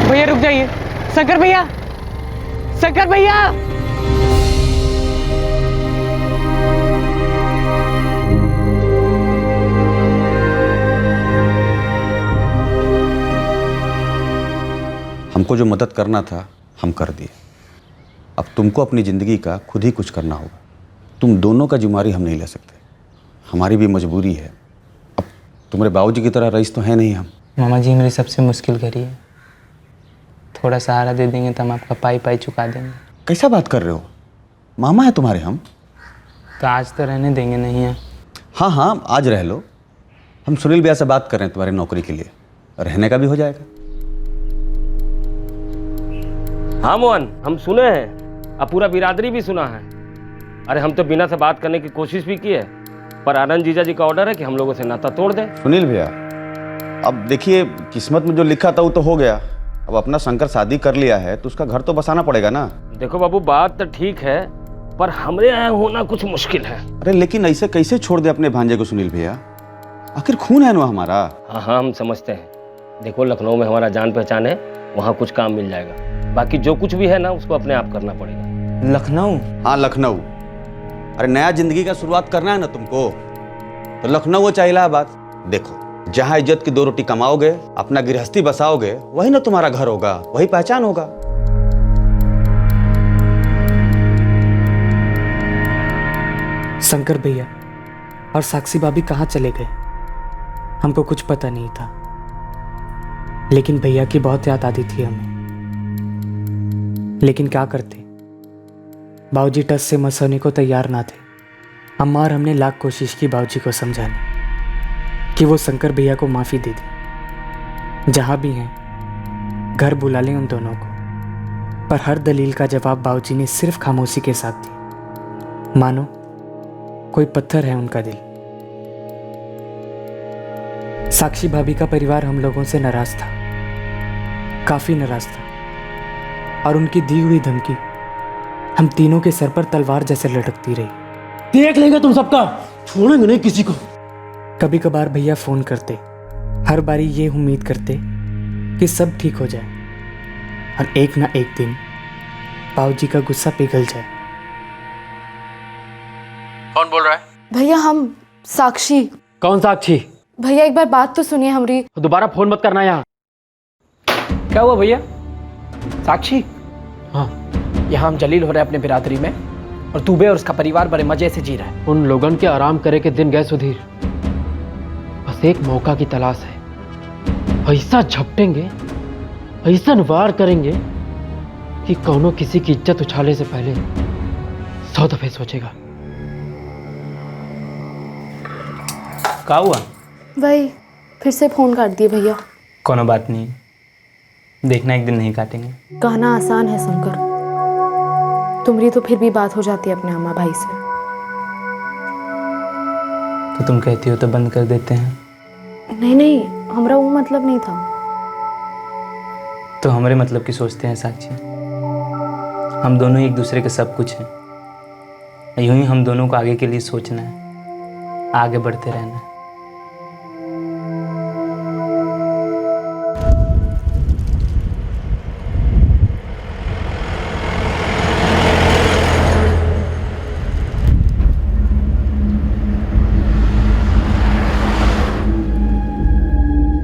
भैया रुक जाइए, शंकर भैया, शंकर भैया। हमको जो मदद करना था हम कर दिए। अब तुमको अपनी ज़िंदगी का खुद ही कुछ करना होगा। तुम दोनों का जिम्मेदारी हम नहीं ले सकते, हमारी भी मजबूरी है। अब तुम्हारे बाबूजी की तरह रईस तो है नहीं हम। मामा जी मेरी सबसे मुश्किल घड़ी है, थोड़ा सहारा दे देंगे तो हम आपका पाई पाई चुका देंगे। कैसा बात कर रहे हो, मामा है तुम्हारे हम। तो आज तो रहने देंगे नहीं है? हाँ हाँ आज रह लो, हम सुनील भैया से बात कर रहे हैं तुम्हारी नौकरी के लिए, रहने का भी हो जाएगा। हाँ मोहन, हम सुने हैं, अब पूरा बिरादरी भी सुना है। अरे हम तो बिना से बात करने की कोशिश भी की है, पर आनंद जीजा जी का ऑर्डर है कि हम लोगों से नाता तोड़ दें। सुनील भैया अब देखिए, किस्मत में जो लिखा था वो तो हो गया। अब अपना शंकर शादी कर लिया है तो उसका घर तो बसाना पड़ेगा ना। देखो बाबू, बात तो ठीक है, पर हमरे यहाँ होना कुछ मुश्किल है। अरे लेकिन ऐसे कैसे छोड़ दे अपने भांजे को सुनील भैया, आखिर खून है ना हमारा। हाँ हाँ हम समझते हैं। देखो लखनऊ में हमारा जान पहचान है, वहाँ कुछ काम मिल जाएगा। बाकी जो कुछ भी है ना उसको अपने आप करना पड़ेगा। लखनऊ? हाँ लखनऊ। अरे नया जिंदगी का शुरुआत करना है ना तुमको, तो लखनऊ वो चाहिए इलाहाबाद। देखो जहाँ इज्जत की दो रोटी कमाओगे, अपना गृहस्थी बसाओगे, वही ना तुम्हारा घर होगा, वही पहचान होगा। शंकर भैया और साक्षी भाभी कहाँ चले गए हमको कुछ पता नहीं था, लेकिन भैया की बहुत याद आती थी हमें। लेकिन क्या करते, बाबूजी टस से मसोने को तैयार ना थे। अम्मा और हमने लाख कोशिश की बाबूजी को समझाने कि वो शंकर भैया को माफ़ी दे दें, जहाँ भी हैं घर बुला लें उन दोनों को। पर हर दलील का जवाब बाबूजी ने सिर्फ खामोशी के साथ दिया, मानो कोई पत्थर है उनका दिल। साक्षी भाभी का परिवार हम लोगों से नाराज था, काफ़ी नाराज था, और उनकी दी हुई धमकी हम तीनों के सर पर तलवार जैसे लटकती रही। देख लेंगे तुम सबका, छोड़ेंगे नहीं किसी को। कभी कभार भैया फ़ोन करते, हर बारी ये उम्मीद करते कि सब ठीक हो जाए और एक ना एक दिन बाबूजी का गुस्सा पिघल जाए। कौन बोल रहा है? भैया हम साक्षी। कौन साक्षी? भैया एक बार बात तो सुनिए हमारी। दोबारा फोन मत करना यहाँ। क्या हुआ भैया? साक्षी? हाँ, यहाँ हम जलील हो रहे हैं अपने बिरादरी में, और दुबे और उसका परिवार बड़े मजे से जी रहा है। उन लोगन के आराम करे के दिन गए सुधीर, बस एक मौका की तलाश है। ऐसा झपटेंगे, ऐसा वार करेंगे कि कौनो किसी की इज्जत उछाले से पहले 100 दफे सोचेगा। क्या हुआ? वही फिर से फोन काट दिए भैया। कोनो बात नहीं, देखना एक दिन नहीं काटेंगे। कहना आसान है शंकर, तुम्हारी तो फिर भी बात हो जाती है अपने अम्मा भाई से। तो तुम कहती हो तो बंद कर देते हैं? नहीं नहीं, हमारा वो मतलब नहीं था। तो हमारे मतलब की सोचते हैं साक्षी। हम दोनों एक दूसरे के सब कुछ हैं, यूं ही हम दोनों को आगे के लिए सोचना है, आगे बढ़ते रहना है।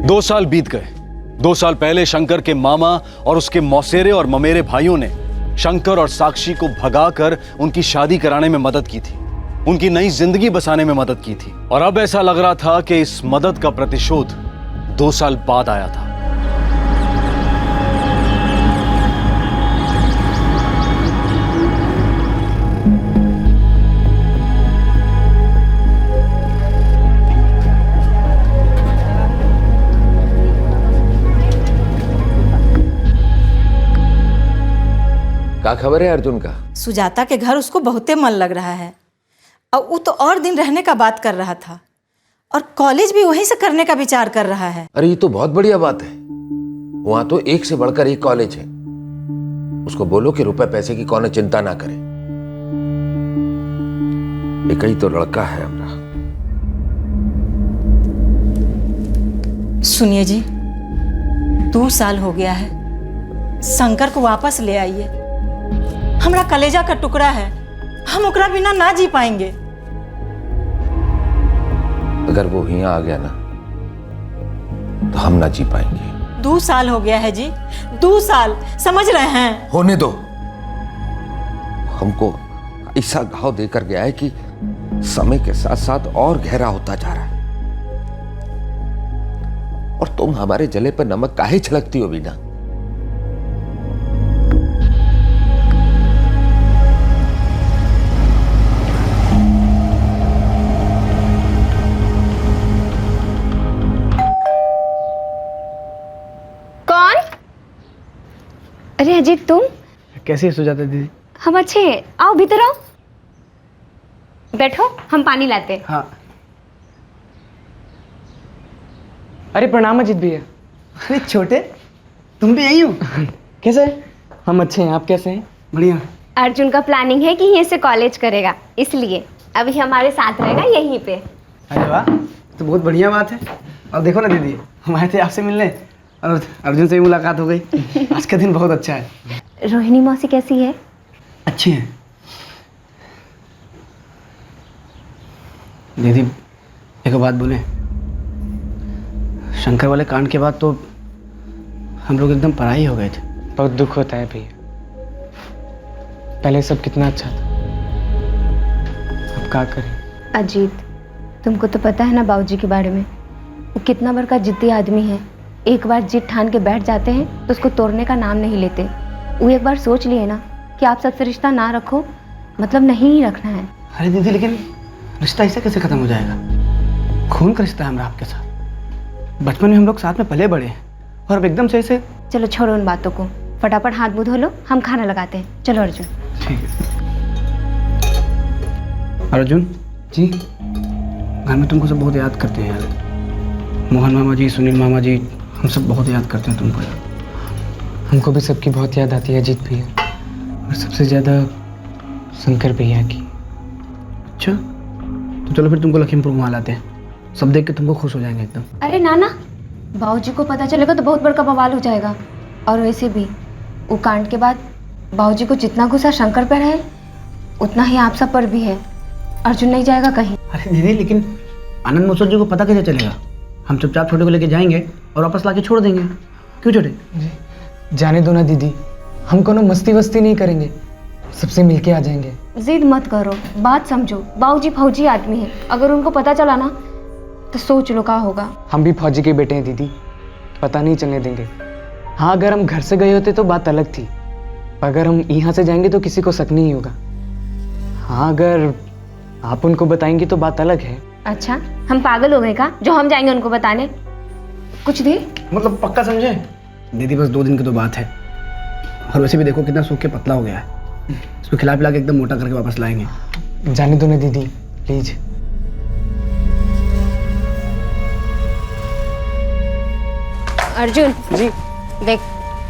दो साल बीत गए। 2 साल पहले शंकर के मामा और उसके मौसेरे और ममेरे भाइयों ने शंकर और साक्षी को भगाकर उनकी शादी कराने में मदद की थी, उनकी नई जिंदगी बसाने में मदद की थी। और अब ऐसा लग रहा था कि इस मदद का प्रतिशोध 2 साल बाद आया था। क्या खबर है अर्जुन का? सुजाता के घर उसको बहुते मन लग रहा है और वो तो और दिन रहने का बात कर रहा था और कॉलेज भी वहीं से करने का विचार कर रहा है। अरे ये तो बहुत बढ़िया बात है। वहां तो एक से बढ़कर एक कॉलेज है। उसको बोलो कि रुपए पैसे की कौन चिंता ना करे। एक ही तो लड़का है हमारा। सुनिए जी, 2 साल हो गया है, शंकर को वापस ले आइए। हमारा कलेजा का टुकड़ा है, हम ओकरा बिना ना जी पाएंगे। अगर वो यहाँ आ गया ना तो हम ना जी पाएंगे। 2 साल हो गया है जी, 2 साल, समझ रहे हैं? होने दो। हमको ऐसा घाव देकर गया है कि समय के साथ साथ और गहरा होता जा रहा है। और तुम हमारे जले पर नमक काहे छिड़कती हो बीना? कौन? अरे अजीत, तुम कैसी है सुजाता दीदी? हम अच्छे हैं, आओ भीतर आओ, बैठो, हम पानी लाते। हाँ। अरे प्रणाम अजीत भैया। अरे छोटे, तुम भी यही हो? कैसे? हम अच्छे हैं, आप कैसे हैं? बढ़िया। अर्जुन का प्लानिंग है कि यहीं से कॉलेज करेगा, इसलिए अभी हमारे साथ रहेगा यहीं पे। अरे वाह, तो बहुत बढ़िया बात है। और देखो ना दीदी, हम आए थे आपसे मिलने और अर्जुन से भी मुलाकात हो गई। आज का दिन बहुत अच्छा है। रोहिणी मौसी कैसी है? अच्छी है दीदी। एक बात बोले, शंकर वाले कांड के बाद तो हम लोग एकदम पराई हो गए थे। बहुत दुख होता है भैया, पहले सब कितना अच्छा था, अब क्या करें। अजीत, तुमको तो पता है ना बाबूजी के बारे में, वो कितना बड़का जिद्दी आदमी है। एक बार जिद ठान के बैठ जाते हैं तो उसको तोड़ने का नाम नहीं लेते। वो एक बार सोच लिए ना कि आप सबसे रिश्ता ना रखो, मतलब नहीं ही रखना है। अरे दीदी, लेकिन रिश्ता ऐसा कैसे खत्म हो जाएगा? खून का रिश्ता है हमारा आपके साथ। बचपन में हम लोग साथ में पले बड़े हैं और अब एकदम से ऐसे। चलो छोड़ो उन बातों को, फटाफट हाथ मुंह धो लो, हम खाना लगाते हैं। चलो अर्जुन। ठीक है। अर्जुन जी, घर में तुमको सब बहुत याद करते हैं यार। मोहन मामा जी, सुनील मामा जी, हम सब बहुत याद करते हैं तुमको यार। हमको भी सबकी बहुत याद आती है अजीत भैया, और सबसे ज़्यादा शंकर भैया की। अच्छा, तो चलो फिर तुमको लखीमपुर घुमा लाते हैं, सब देख के तुमको खुश हो जाएंगे एकदम। अरे नाना, बाबूजी को पता चलेगा तो बहुत बड़का बवाल हो जाएगा। और वैसे भी वो कांड के बाद बाबूजी को जितना गुस्सा शंकर पर है उतना ही आप सब पर भी है। अर्जुन नहीं जाएगा कहीं। अरे दीदी, लेकिन आनंद महोत्सव जी को पता कैसे चलेगा? हम चुपचाप छोटे को लेके जाएंगे और वापस लाके छोड़ देंगे। क्यों छोटे? जाने दो ना दीदी, हम कोनो मस्ती वस्ती नहीं करेंगे, सबसे मिलके आ जाएंगे। जिद मत करो, बात समझो। बाबूजी फौजी आदमी है, अगर उनको पता चला ना तो सोच लो क्या होगा। हम भी फौजी के बेटे हैं दीदी, पता नहीं चलने देंगे। हाँ, अगर हम घर से गए होते तो बात अलग थी, अगर हम यहाँ से जाएंगे तो किसी को शक नहीं होगा। हाँ, अगर आप उनको बताएंगी तो बात अलग है। अच्छा, हम पागल हो गए का जो हम जाएंगे उनको बताने? कुछ भी मतलब पक्का समझे? दीदी बस 2 दिन की तो बात है, और वैसे भी देखो कितना सूख के पतला हो गया है। इसको खिला पिला के एकदम मोटा करके वापस लाएंगे। जाने दो ना दीदी प्लीज। अर्जुन जी, देख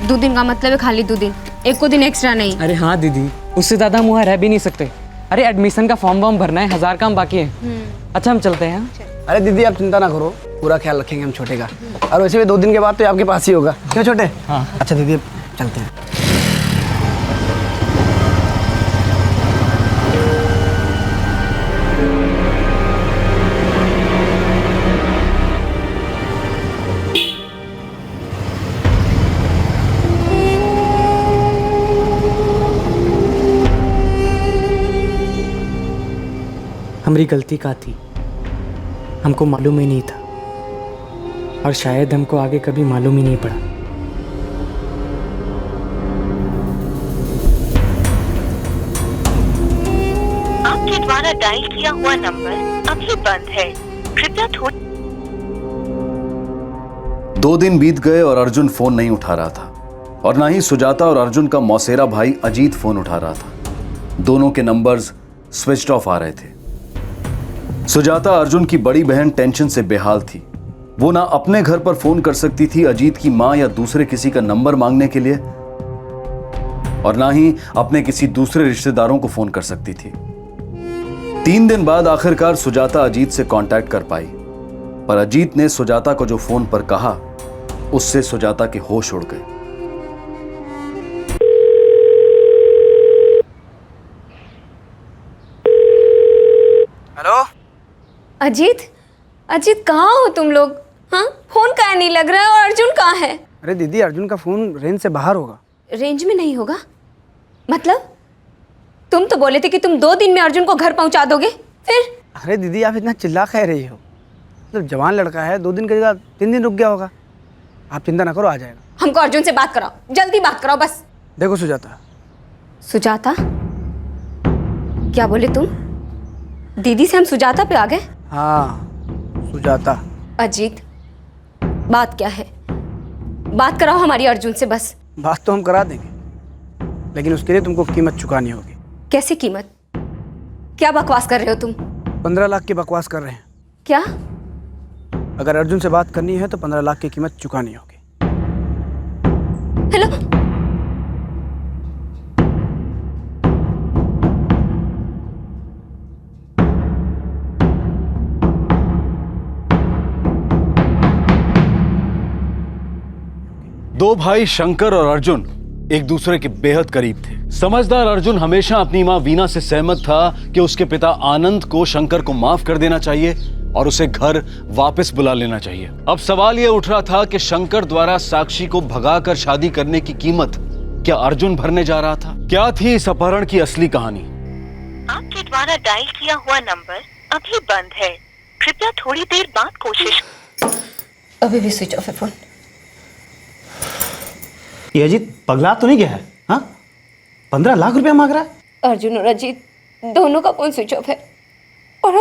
2 दिन का मतलब है खाली 2 दिन, एक को दिन एक्स्ट्रा नहीं। अरे हाँ दीदी, उससे ज़्यादा हम वहाँ रह भी नहीं सकते। अरे एडमिशन का फॉर्म वॉर्म भरना है, 1000 काम बाकी है। अच्छा, हम चलते हैं। अरे दीदी, आप चिंता ना करो, पूरा ख्याल रखेंगे हम छोटे का। और वैसे भी 2 दिन के बाद तो आपके पास ही होगा। क्यों छोटे? हाँ। अच्छा दीदी, अब चलते हैं। हमारी गलती का थी, हमको मालूम ही नहीं था, और शायद हमको आगे कभी मालूम ही नहीं पड़ा। आपके द्वारा डायल किया हुआ नंबर अभी बंद है, कृपया थोड़ी। 2 दिन बीत गए और अर्जुन फोन नहीं उठा रहा था, और ना ही सुजाता और अर्जुन का मौसेरा भाई अजीत फोन उठा रहा था। दोनों के नंबर्स स्विच्ड ऑफ आ रहे थे। सुजाता अर्जुन की बड़ी बहन टेंशन से बेहाल थी। वो ना अपने घर पर फोन कर सकती थी अजीत की मां या दूसरे किसी का नंबर मांगने के लिए, और ना ही अपने किसी दूसरे रिश्तेदारों को फोन कर सकती थी। 3 दिन बाद आखिरकार सुजाता अजीत से कांटेक्ट कर पाई, पर अजीत ने सुजाता को जो फोन पर कहा, उससे सुजाता के होश उड़ गए। हेलो अजीत, अजीत कहाँ हो तुम लोग? हाँ, फोन काहे नहीं लग रहा है और अर्जुन कहाँ है? अरे दीदी, अर्जुन का फोन रेंज से बाहर होगा। रेंज में नहीं होगा मतलब? तुम तो बोले थे कि तुम 2 दिन में अर्जुन को घर पहुंचा दोगे, फिर? अरे दीदी, आप इतना चिल्ला कह रही हो, मतलब जवान लड़का है, 2 दिन की जगह 3 दिन रुक गया होगा। आप चिंता ना करो, आ जाएगा। हमको अर्जुन से बात कराओ, जल्दी बात कराओ बस। देखो सुजाता। सुजाता? क्या बोले तुम? दीदी से हम सुजाता पे आ गए? हाँ, सुजाता। अजीत, बात क्या है? बात कराओ हमारी अर्जुन से बस। बात तो हम करा देंगे, लेकिन उसके लिए तुमको कीमत चुकानी होगी। कैसे कीमत? क्या बकवास कर रहे हो तुम? 15 लाख की बकवास कर रहे हैं। क्या? अगर अर्जुन से बात करनी है तो 15 लाख की कीमत चुकानी होगी। हेलो, 2 भाई शंकर और अर्जुन एक दूसरे के बेहद करीब थे। समझदार अर्जुन हमेशा अपनी मां वीना से सहमत था कि उसके पिता आनंद को शंकर को माफ कर देना चाहिए और उसे घर वापस बुला लेना चाहिए। अब सवाल यह उठ रहा था कि शंकर द्वारा साक्षी को भगाकर शादी करने की कीमत क्या अर्जुन भरने जा रहा था? क्या थी इस अपहरण की असली कहानी? आपके द्वारा डायल किया हुआ नंबर अभी बंद है, कृपया थोड़ी देर बाद कोशिश। अभी भी स्विच ऑफ है फोन। ये अजीत पगला तो नहीं गया है? हाँ, 15 लाख रुपया मांग रहा है। अर्जुन और अजीत दोनों का फोन स्विच ऑफ है, और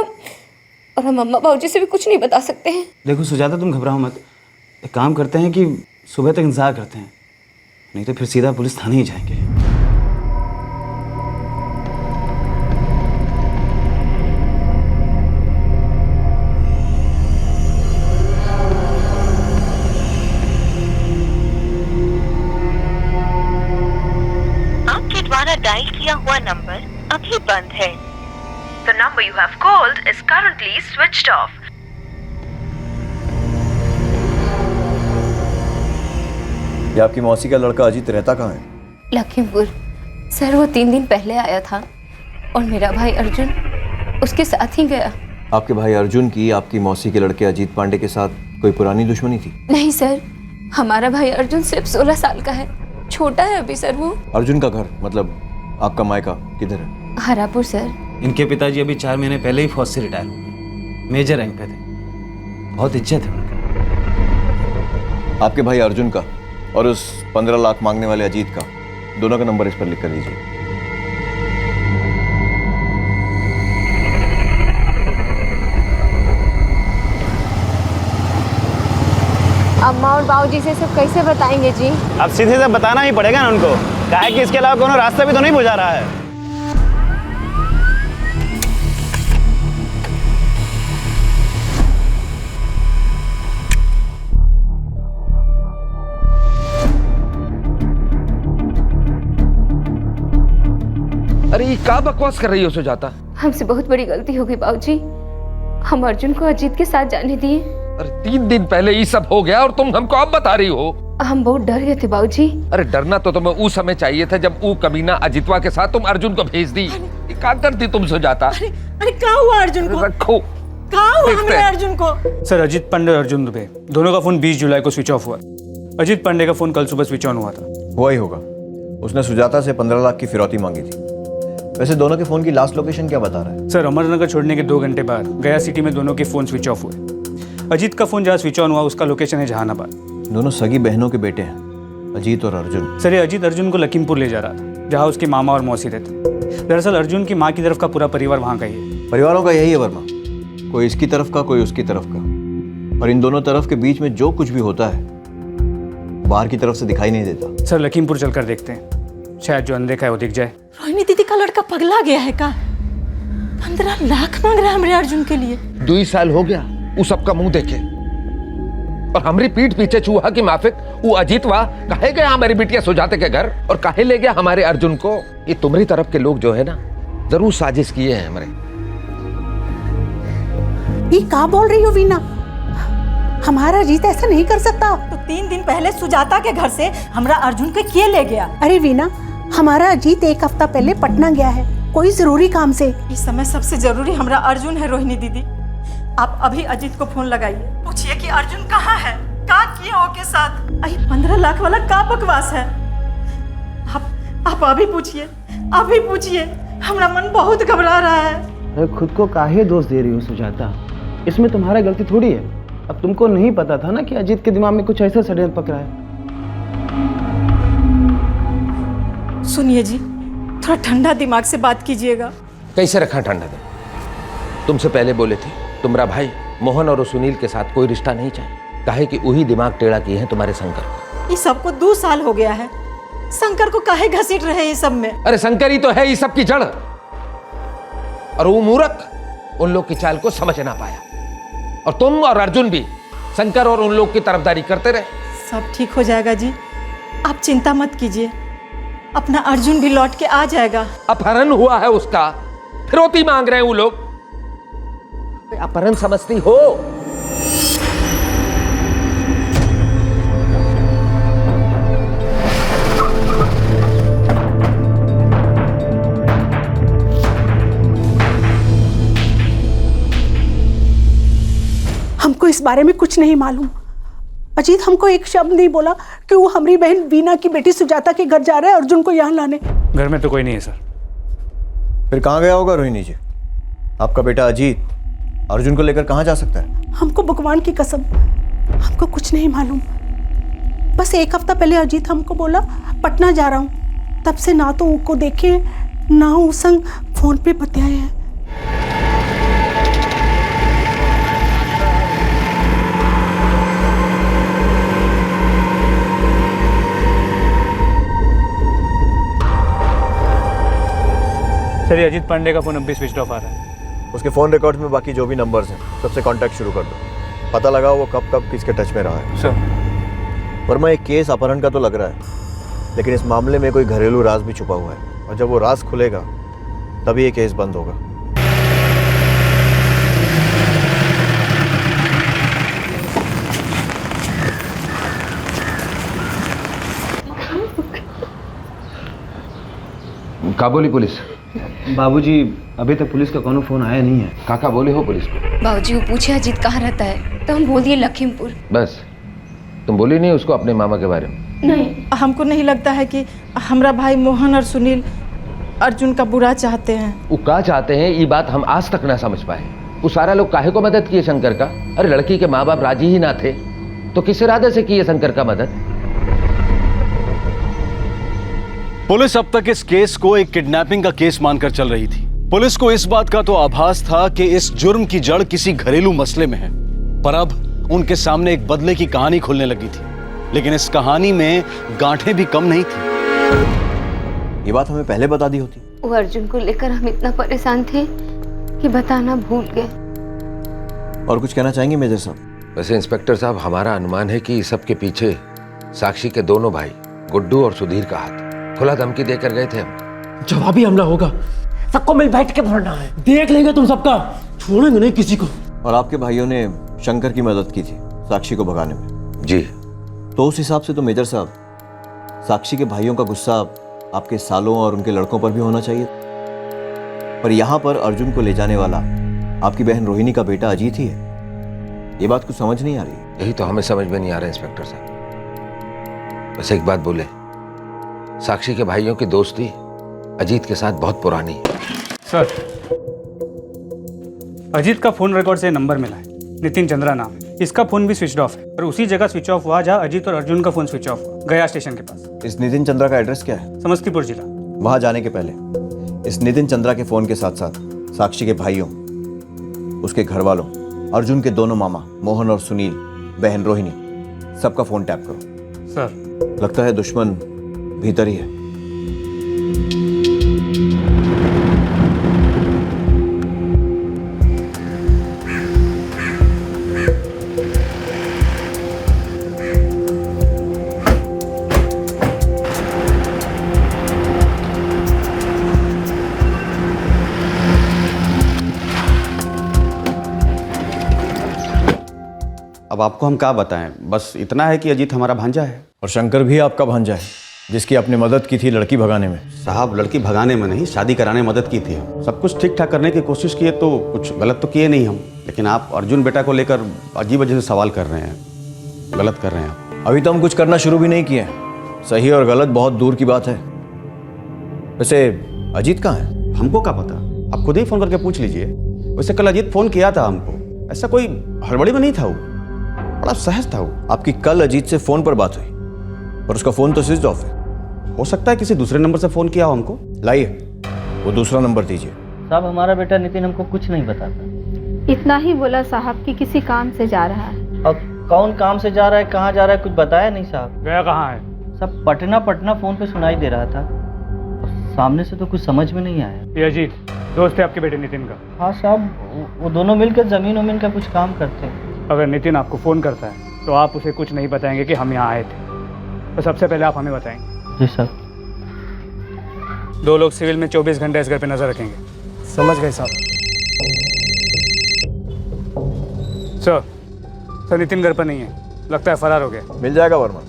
हम अम्मा बाबूजी से भी कुछ नहीं बता सकते हैं। देखो सुजाता, तुम घबराओ मत। एक काम करते हैं कि सुबह तक इंतजार करते हैं, नहीं तो फिर सीधा पुलिस थाने ही जाएंगे। आपके द्वारा डायल किया हुआ नंबर अभी बंद है। The number you have called is currently switched off. ये आपकी मौसी का लड़का अजीत रहता कहाँ है? लखीमपुर। सर, वो 3 दिन पहले आया था और मेरा भाई अर्जुन उसके साथ ही गया। आपके भाई अर्जुन की आपकी मौसी के लड़के अजीत पांडे के साथ कोई पुरानी दुश्मनी थी? नहीं सर, हमारा भाई अर्जुन सिर्फ 16 साल का है, छोटा है अभी सर वो। अर्जुन का घर मतलब आपका मायका किधर है? हरापुर सर। इनके पिताजी अभी 4 महीने पहले ही फौज से रिटायर हुए, मेजर रैंक पे थे, बहुत इज्जत है उनका। आपके भाई अर्जुन का और उस 15 लाख मांगने वाले अजीत का, दोनों का नंबर इस पर लिख कर दीजिए। अम्मा और बाबूजी से सब कैसे बताएंगे जी? अब सीधे से बताना ही पड़ेगा ना उनको, काहे कि इसके अलावा कोनो रास्ता भी तो नहीं बुझा रहा है। अरे ये क्या बकवास कर रही हो सुजाता? हमसे बहुत बड़ी गलती हो गई बाबूजी, हम अर्जुन को अजीत के साथ जाने दिए। अरे 3 दिन पहले ये सब हो गया और तुम हमको अब बता रही हो? हम बहुत डर गए थे बाबूजी। अरे डरना तो तुम्हें उस समय चाहिए था जब वो कमीना अजितवा के साथ तुम अर्जुन को भेज दी। क्या करती तुम सुजाता? अरे क्या हुआ अर्जुन को? रखो, क्या हुआ हमारे अर्जुन को? सर, अजीत पांडे और अर्जुन दुबे दोनों का फोन 20 जुलाई को स्विच ऑफ हुआ। अजीत पांडे का फोन कल सुबह स्विच ऑन हुआ था। हुआ ही होगा, उसने सुजाता से 15 लाख की फिरौती मांगी थी। वैसे दोनों के फ़ोन की लास्ट लोकेशन क्या बता रहा है? सर, अमरनगर छोड़ने के 2 घंटे बाद गया सिटी में दोनों के फ़ोन स्विच ऑफ हुए। अजीत का फ़ोन जहाँ स्विच ऑन हुआ उसका लोकेशन है जहानाबाद। दोनों सगी बहनों के बेटे हैं, अजीत और अर्जुन। सर, ये अजीत अर्जुन को लखीमपुर ले जा रहा था, जहाँ उसके मामा और मौसी रहते। दरअसल अर्जुन की माँ की तरफ का पूरा परिवार वहाँ का ही है। परिवारों का यही है वर्मा, कोई इसकी तरफ का, कोई उसकी तरफ का, और इन दोनों तरफ के बीच में जो कुछ भी होता है बाहर की तरफ से दिखाई नहीं देता। सर, लखीमपुर चलकर देखते हैं, शायद जो अनदेखा है वो दिख जाए। रोहिणी दीदी का लड़का पगला गया है का? 15 लाख मांग रहा है हमरे अर्जुन के लिए। 2 साल हो गया वो सबका मुंह देखे, और हमारी पीठ पीछे चूहा की माफिक वो अजीत वाह काहे गया हमारी बिटिया सुजाते के घर, और काहे ले गया हमारे अर्जुन को। ये तुम्हारी तरफ के लोग जो है ना, जरूर साजिश किए हैं हमारे। ये क्या बोल रही हो वीना? हमारा अजीत ऐसा नहीं कर सकता। तो 3 दिन पहले सुजाता के घर से हमरा अर्जुन के किए ले गया। अरे वीना, हमारा अजीत 1 हफ्ता पहले पटना गया है, कोई जरूरी काम से। इस समय सबसे जरूरी हमरा अर्जुन है। रोहिणी दीदी, आप अभी अजीत को फोन लगाइए, पूछिए कि अर्जुन कहाँ है, क्या किया ओके साथ। 15 लाख वाला का बकवास है। आप अभी पूछिए, हमरा मन बहुत घबरा रहा है। अरे खुद को काहे दोष दे रही हो सुजाता? इसमें तुम्हारा गलती थोड़ी है। अब तुमको नहीं पता था ना कि अजीत के दिमाग में कुछ ऐसा षड्यंत्र पकड़ा है। सुनिए जी, थोड़ा ठंडा दिमाग से बात कीजिएगा। कैसे रखा ठंडा दिमाग? तुमसे पहले बोले थे तुम्हारा भाई मोहन और सुनील के साथ कोई रिश्ता नहीं चाहिए, काहे कि वही दिमाग टेढ़ा किए हैं तुम्हारे शंकर। ये सबको 2 साल हो गया है, शंकर को काहे घसीट रहे ये सब में? अरे शंकर ही तो है ये सब की जड़, और वो मूर्ख उन लोग की चाल को समझ ना पाया, और तुम और अर्जुन भी शंकर और उन लोग की तरफदारी करते रहे। सब ठीक हो जाएगा जी, आप चिंता मत कीजिए, अपना अर्जुन भी लौट के आ जाएगा। अपहरण हुआ है उसका, फिरौती मांग रहे हैं वो लोग। अपहरण समझती हो? हमको इस बारे में कुछ नहीं मालूम। अजीत हमको एक शब्द नहीं बोला कि वो हमारी बहन वीना की बेटी सुजाता के घर जा रहा है अर्जुन को यहाँ लाने। घर में तो कोई नहीं है सर। फिर कहाँ गया होगा रोहिणी जी? आपका बेटा अजीत अर्जुन को लेकर कहाँ जा सकता है? हमको भगवान की कसम, हमको कुछ नहीं मालूम। बस 1 हफ्ता पहले अजीत हमको बोला पटना जा रहा हूँ, तब से ना तो उसको देखे ना उस संग फोन पे बतियाए हैं। सर, ये अजीत पांडे का फोन अब भी स्विच ऑफ आ रहा है। उसके फ़ोन रिकॉर्ड में बाकी जो भी नंबर्स हैं सबसे कांटेक्ट शुरू कर दो, पता लगाओ वो कब कब किसके टच में रहा है। सर, वर्मा, एक केस अपहरण का तो लग रहा है, लेकिन इस मामले में कोई घरेलू राज भी छुपा हुआ है, और जब वो राज खुलेगा तभी ये केस बंद होगा। का बोली पुलिस? बाबूजी, अभी तक पुलिस का कोनो फोन आया नहीं है। काका बोले हो पुलिस को? बाबूजी, वो पूछे अजीत कहाँ रहता है, तो हम बोल दिए लखीमपुर। बस, तुम बोली नहीं उसको अपने मामा के बारे में? नहीं, हमको नहीं लगता है कि हमारा भाई मोहन और सुनील अर्जुन का बुरा चाहते हैं। वो क्या चाहते हैं ये बात हम आज तक ना समझ पाए। वो सारा लोग काहे को मदद किए शंकर का? अरे लड़की के माँ बाप राजी ही ना थे तो किस इरादे से किए शंकर का मदद? पुलिस अब तक इस केस को एक किडनैपिंग का केस मानकर चल रही थी। पुलिस को इस बात का तो आभास था कि इस जुर्म की जड़ किसी घरेलू मसले में है, पर अब उनके सामने एक बदले की कहानी खुलने लगी थी। लेकिन इस कहानी में गांठें भी कम नहीं थी। ये बात हमें पहले बता दी होती। वो अर्जुन को लेकर हम इतना परेशान थे कि बताना भूल गए। और कुछ कहना चाहेंगे मेजर साहब? वैसे इंस्पेक्टर साहब, हमारा अनुमान है कि सबके पीछे साक्षी के दोनों भाई गुड्डू और सुधीर का हाथ। खुला धमकी देकर गए थे हम। जवाबी हमला होगा, सबको मिल बैठ के भरना है, देख लेंगे तुम सबका, छोड़ेंगे नहीं किसी को। और आपके भाइयों ने शंकर की मदद की थी साक्षी को भगाने में? जी। तो उस हिसाब से तो मेजर साहब, साक्षी के भाइयों का गुस्सा आपके सालों और उनके लड़कों पर भी होना चाहिए। पर यहाँ पर अर्जुन को ले जाने वाला आपकी बहन रोहिणी का बेटा अजीत ही है। ये बात कुछ समझ नहीं आ रही। यही तो हमें समझ में नहीं आ रहा इंस्पेक्टर साहब। बस एक बात बोले, साक्षी के भाइयों की दोस्ती अजीत के साथ बहुत पुरानी है। सर, अजीत का फोन रिकॉर्ड से नंबर मिला है, नितिन चंद्रा नाम है। इसका फोन भी स्विच ऑफ है और उसी जगह स्विच ऑफ हुआ जहाँ अजीत और अर्जुन का फोन स्विच ऑफ हुआ, गया स्टेशन के पास। इस नितिन चंद्रा का एड्रेस क्या है? समस्तीपुर जिला। वहां जाने के पहले इस नितिन चंद्रा के फोन के साथ साथ साक्षी के भाइयों, उसके घर वालों, अर्जुन के दोनों मामा मोहन और सुनील, बहन रोहिणी, सबका फोन टैप करो। सर, लगता है दुश्मन भीतर ही है। अब आपको हम क्या बताएं, बस इतना है कि अजीत हमारा भांजा है। और शंकर भी आपका भांजा है, जिसकी आपने मदद की थी लड़की भगाने में। साहब, लड़की भगाने में नहीं, शादी कराने में मदद की थी। सब कुछ ठीक ठाक करने की कोशिश किए तो कुछ गलत तो किए नहीं हम, लेकिन आप अर्जुन बेटा को लेकर अजीब अजीब से सवाल कर रहे हैं, गलत कर रहे हैं आप। अभी तो हम कुछ करना शुरू भी नहीं किए हैं। सही और गलत बहुत दूर की बात है। वैसे अजीत कहाँ है? हमको क्या पता, आप खुद ही फोन करके पूछ लीजिए। वैसे कल अजीत फोन किया था हमको, ऐसा कोई हड़बड़ी में नहीं था, वो बड़ा सहज था वो। आपकी कल अजीत से फोन पर बात हुई और उसका फोन तो स्विच ऑफ है। हो सकता है किसी दूसरे नंबर से फोन किया हो हमको। लाइए वो दूसरा नंबर दीजिए। साहब, हमारा बेटा नितिन हमको कुछ नहीं बताता। इतना ही बोला साहब कि किसी काम से जा रहा है। अब कौन काम से जा रहा है, कहाँ जा रहा है, कुछ बताया नहीं साहब। गया कहाँ है? सब पटना फोन पे सुनाई दे रहा था, सामने से तो कुछ समझ में नहीं आया। ये अजीत दोस्त है आपके बेटे नितिन का? हाँ साहब, वो दोनों मिलकर जमीन वमीन का कुछ काम करते हैं। अगर नितिन आपको फ़ोन करता है तो आप उसे कुछ नहीं बताएंगे कि हम यहाँ आए थे, तो सबसे पहले आप हमें बताएंगे। जी सर। 2 लोग सिविल में 24 घंटे इस घर पे नजर रखेंगे। समझ गए साहब। सर, नितिन घर पर नहीं है, लगता है फरार हो गया। मिल जाएगा वर्मा।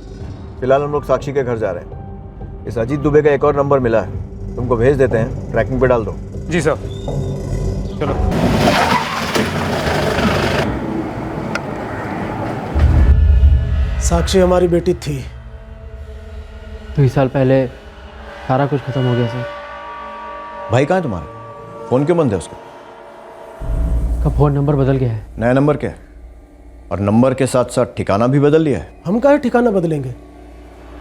फिलहाल हम लोग साक्षी के घर जा रहे हैं। इस अजीत दुबे का एक और नंबर मिला है, तुमको भेज देते हैं, ट्रैकिंग पे डाल दो। जी सर। चलो। साक्षी हमारी बेटी थी। 2 साल पहले सारा कुछ खत्म हो गया सर। भाई कहाँ है तुम्हारा? फोन क्यों बंद है उसका? का फोन नंबर बदल गया है। नया नंबर क्या है? और नंबर के साथ साथ ठिकाना भी बदल लिया है। हम काहे ठिकाना बदलेंगे?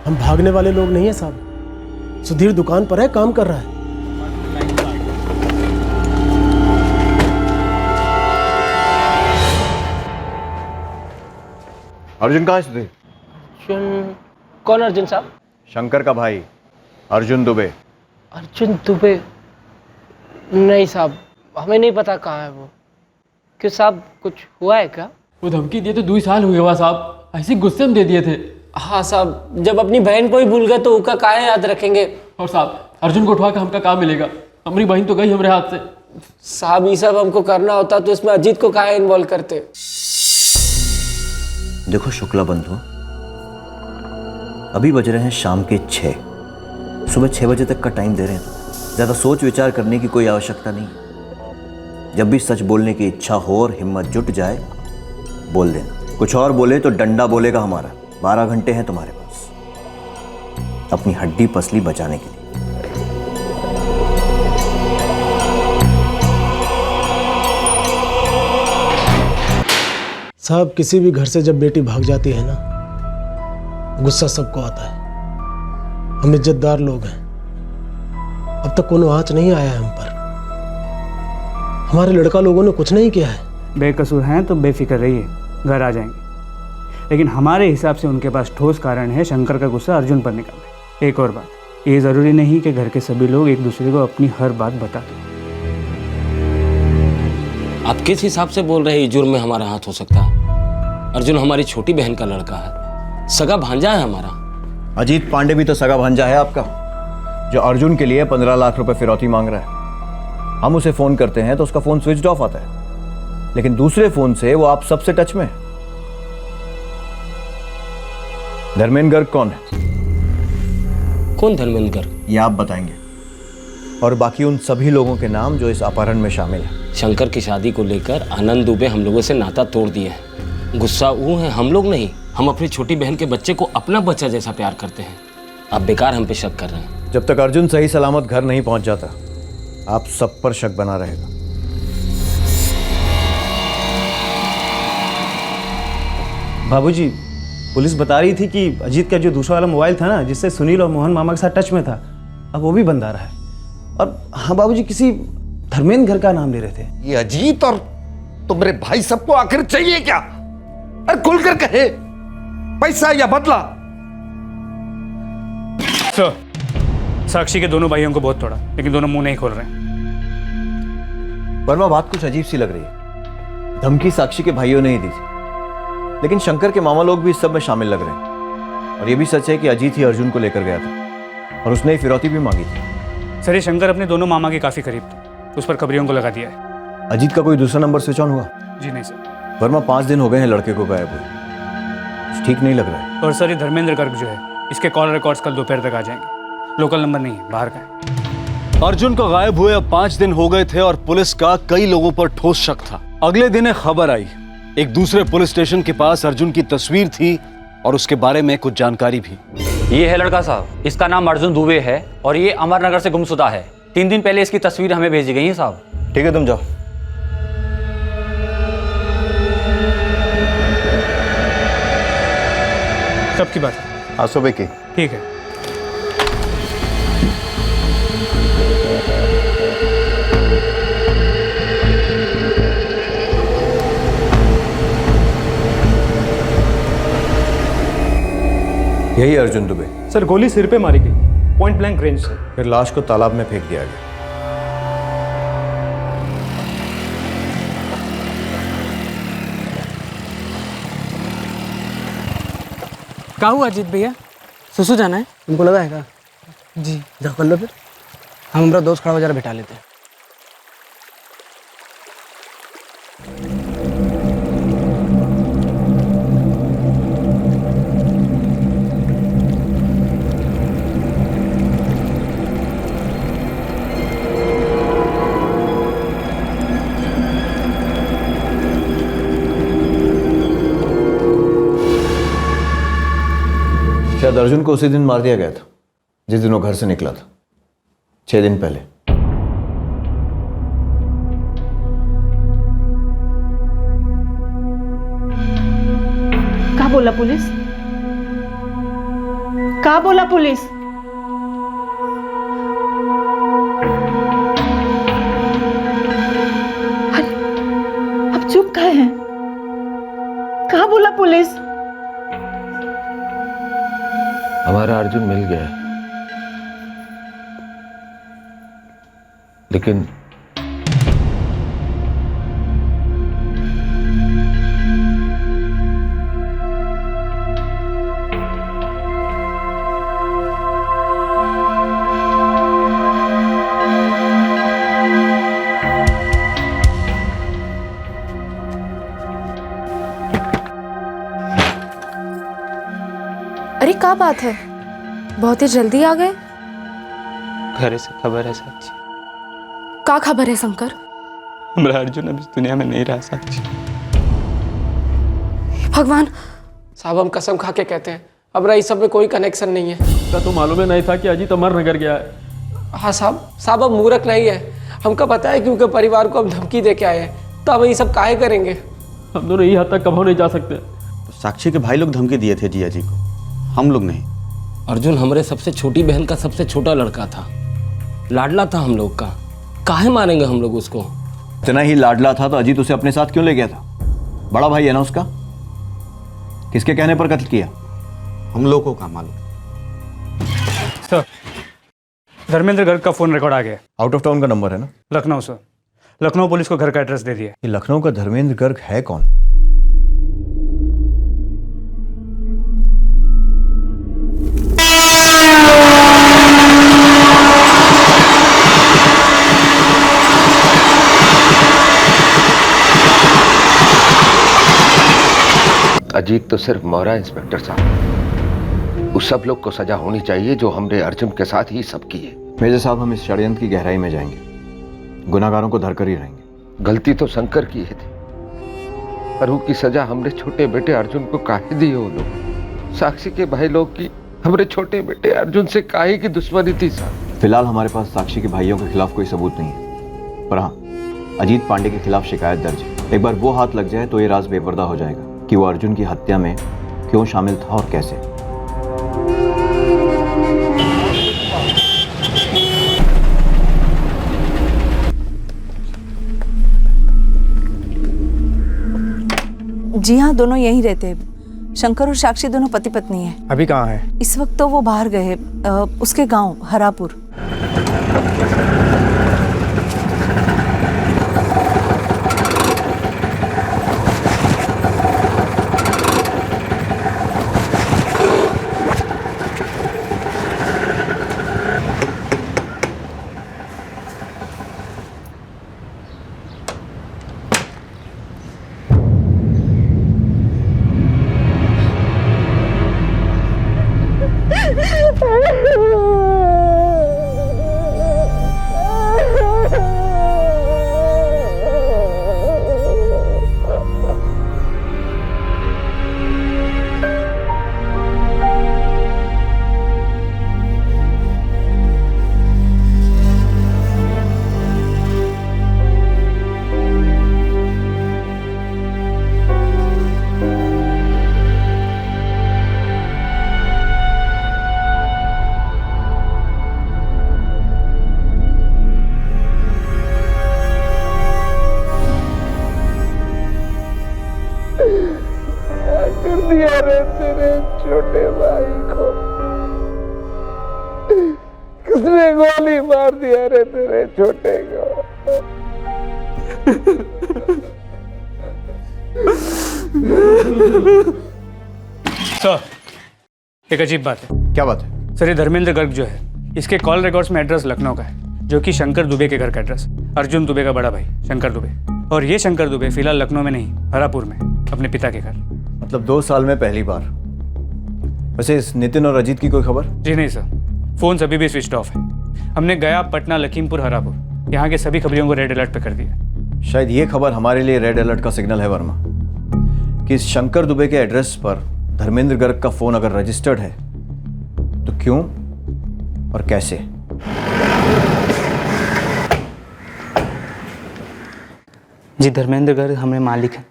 हम भागने वाले लोग नहीं है साहब। सुधीर दुकान पर है, काम कर रहा है। अर्जुन कहाँ है सुधीर? अर्जुन? कौन अर्जुन साहब? शंकर का भाई अर्जुन दुबे। अर्जुन दुबे? नहीं साहब, हमें नहीं पता कहाँ है वो। क्यों साहब, कुछ हुआ है क्या? वो धमकी दिए तो 2 साल हुए हुआ साहब, ऐसे गुस्से में दे दिए थे। हाँ साहब, जब अपनी बहन को ही भूल गए तो उसका काहे याद रखेंगे। और साहब, अर्जुन को उठवा के हमका काम मिलेगा? हमारी बहन तो गई हमारे हाथ से। साहब, ये सब हमको करना होता तो इसमें अजीत को काहे इन्वॉल्व करते। देखो शुक्ला बंधु, अभी बज रहे हैं शाम के 6। सुबह 6 बजे तक का टाइम दे रहे हैं। ज़्यादा सोच विचार करने की कोई आवश्यकता नहीं। जब भी सच बोलने की इच्छा हो और हिम्मत जुट जाए, बोल देना। कुछ और बोले तो डंडा बोलेगा हमारा। 12 घंटे हैं तुम्हारे पास अपनी हड्डी पसली बचाने के लिए। साहब, किसी भी घर से जब बेटी भाग जाती है ना, गुस्सा सबको आता है। हम इज्जतदार लोग हैं, अब तक कोनो आँच नहीं आया है हम पर। हमारे लड़का लोगों ने कुछ नहीं किया है। बेकसूर हैं तो बेफिक्र रहिए, घर आ जाएंगे। लेकिन हमारे हिसाब से उनके पास ठोस कारण है शंकर का गुस्सा अर्जुन पर निकालने। एक और बात, ये ज़रूरी नहीं कि घर के सभी लोग एक दूसरे को अपनी हर बात बता दें। आप किस हिसाब से बोल रहे हैं जुर्म में हमारा हाथ हो सकता है? अर्जुन हमारी छोटी बहन का लड़का है, सगा भांजा है हमारा। अजीत पांडे भी तो सगा भांजा है आपका, जो अर्जुन के लिए 15 लाख रुपए फिरौती मांग रहा है। हम उसे फोन करते हैं तो उसका फोन स्विच ऑफ आता है, लेकिन दूसरे फोन से वो आप सबसे टच में है। धर्मेंद्र गर्ग कौन है? कौन धर्मेंद्र गर्ग? ये आप बताएंगे, और बाकी उन सभी लोगों के नाम जो इस अपहरण में शामिल है। शंकर की शादी को लेकर आनंद दुबे हम लोगों से नाता तोड़ दिए हैं। गुस्सा वो है, हम लोग नहीं। हम अपनी छोटी बहन के बच्चे को अपना बच्चा जैसा प्यार करते हैं। आप बेकार हम पे शक कर रहे हैं। जब तक अर्जुन सही सलामत घर नहीं पहुंच जाता आप सब पर शक बना रहेगा। बाबूजी, पुलिस बता रही थी कि अजीत का जो दूसरा वाला मोबाइल था ना, जिससे सुनील और मोहन मामा के साथ टच में था, अब वो भी बंद आ रहा है। और हाँ बाबूजी, किसी धर्मेंद्र घर का नाम ले रहे थे। ये अजीत और तुम्हारे भाई सबको आखिर चाहिए क्या? अरे खुलकर कहे, पैसा या बदला? सर, साक्षी के दोनों भाइयों को बहुत तोड़ा, लेकिन दोनों मुंह नहीं खोल रहे हैं। वर्मा, बात कुछ अजीब सी लग रही है। धमकी साक्षी के भाइयों ने ही दी थी, लेकिन शंकर के मामा लोग भी इस सब में शामिल लग रहे हैं। और ये भी सच है कि अजीत ही अर्जुन को लेकर गया था और उसने ही फिरौती भी मांगी थी। सर, ये शंकर अपने दोनों मामा के काफी करीब था, उस पर खबरियों को लगा दिया है। अजीत का कोई दूसरा नंबर स्विच ऑन हुआ? जी नहीं सर। वर्मा, 5 दिन हो गए हैं लड़के को गायब हुए, कुछ ठीक नहीं लग रहा है। और सर, ये धर्मेंद्र गर्ग जो है, इसके कॉल रिकॉर्ड्स कल दोपहर तक आ जाएंगे। लोकल नंबर नहीं है, बाहर का है। अर्जुन का गायब हुए अब 5 दिन हो गए थे और पुलिस का कई लोगों पर ठोस शक था। अगले दिन एक खबर आई, एक दूसरे पुलिस स्टेशन के पास अर्जुन की तस्वीर थी और उसके बारे में कुछ जानकारी भी। ये है लड़का साहब, इसका नाम अर्जुन दुबे है और ये अमरनगर से गुमशुदा है। 3 दिन पहले इसकी तस्वीर हमें भेजी गई है साहब। ठीक है, तुम जाओ। कब की बात है? आज सुबह की। ठीक है। यही अर्जुन दुबे? सर, गोली सिर पे मारी गई, पॉइंट ब्लैंक रेंज से। फिर लाश को तालाब में फेंक दिया गया। क्या हुआ अजीत भैया? सुसु जाना है? तुमको लगा है क्या? जी। जाओ कर लो फिर। हम हमारा दोस्त खड़ा हो जरा बिठा लेते हैं। शायद अर्जुन को उसी दिन मार दिया गया था जिस दिन वो घर से निकला था, 6 दिन पहले। क्या बोला पुलिस? क्या बोला पुलिस? अरे, अब चुप काहे हैं? क्या बोला पुलिस? हमारा अर्जुन मिल गया है, लेकिन अरे क्या बात है, बहुत ही जल्दी आ गए। घर से खबर है साक्षी। क्या खबर है शंकर? हमारा अर्जुन अब इस दुनिया में नहीं रहा साक्षी। भगवान! साहब, हम कसम खा के कहते हैं हमारा इस सब में कोई कनेक्शन नहीं है। क्या तो मालूम ही नहीं था कि अजीत अमरनगर गया है? हाँ साहब, अब मूर्ख नहीं है। हमको पता है कि उनके परिवार को हम धमकी दे के आए हैं, तो हम ये सब काहे करेंगे? हम दोनों यही हद तक कभी नहीं जा सकते। साक्षी के भाई लोग धमकी दिए थे जिया जी को, हम लोग नहीं। अर्जुन हमारे सबसे छोटी बहन का सबसे छोटा लड़का था, लाडला था हम लोग का। काहे मारेंगे हम लोग उसको? इतना ही लाडला था तो अजीत उसे अपने साथ क्यों ले गया था? बड़ा भाई है ना उसका। किसके कहने पर कत्ल किया? हम लोगों को मालूम। सर, धर्मेंद्र गर्ग का फोन रिकॉर्ड आ गया। आउट ऑफ टाउन का नंबर है ना? लखनऊ सर। लखनऊ पुलिस को घर का एड्रेस दे दिया। ये लखनऊ का धर्मेंद्र गर्ग है कौन? अजीत तो सिर्फ मोहरा इंस्पेक्टर साहब। उस सब लोग को सजा होनी चाहिए जो हमने अर्जुन के साथ ही सब किए। मेजर साहब, हम इस षड्यंत्र की गहराई में जाएंगे, गुनाहगारों को धरकर ही रहेंगे। गलती तो शंकर की है थी, पर उसकी सजा हमने छोटे बेटे अर्जुन को काहे दी? वो लोग साक्षी के भाई लोग की हमारे छोटे बेटे अर्जुन से काहे की दुश्मनी थी साहब? फिलहाल हमारे पास साक्षी के भाइयों के खिलाफ कोई सबूत नहीं है, पर हाँ, अजीत पांडे के खिलाफ शिकायत दर्ज है। एक बार वो हाथ लग जाए तो ये राज बेपर्दा हो जाएगा कि वो अर्जुन की हत्या में क्यों शामिल था और कैसे। जी हाँ, दोनों यहीं रहते हैं। शंकर और साक्षी दोनों पति पत्नी हैं। अभी कहाँ है? इस वक्त तो वो बाहर गए हैं, उसके गांव हरापुर। छोटे भाई को किसने गोली मार दिया रे तेरे छोटे को? सर, एक अजीब बात है। क्या बात है? सर, ये धर्मेंद्र गर्ग जो है, इसके कॉल रिकॉर्ड्स में एड्रेस लखनऊ का है, जो कि शंकर दुबे के घर का एड्रेस। अर्जुन दुबे का बड़ा भाई शंकर दुबे, और ये शंकर दुबे फिलहाल लखनऊ में नहीं, हरापुर में, अपने पिता के घर। मतलब 2 साल में पहली बार। वैसे इस नितिन और अजीत की कोई खबर? जी नहीं सर, फोन अभी भी स्विच ऑफ है। हमने गया, पटना, लखीमपुर, हरापुर, यहाँ के सभी खबरियों को रेड अलर्ट पे कर दिया। शायद ये खबर हमारे लिए रेड अलर्ट का सिग्नल है वर्मा, कि इस शंकर दुबे के एड्रेस पर धर्मेंद्र गर्ग का फोन अगर रजिस्टर्ड है तो क्यों और कैसे? जी, धर्मेंद्र गर्ग हमारे मालिक हैं,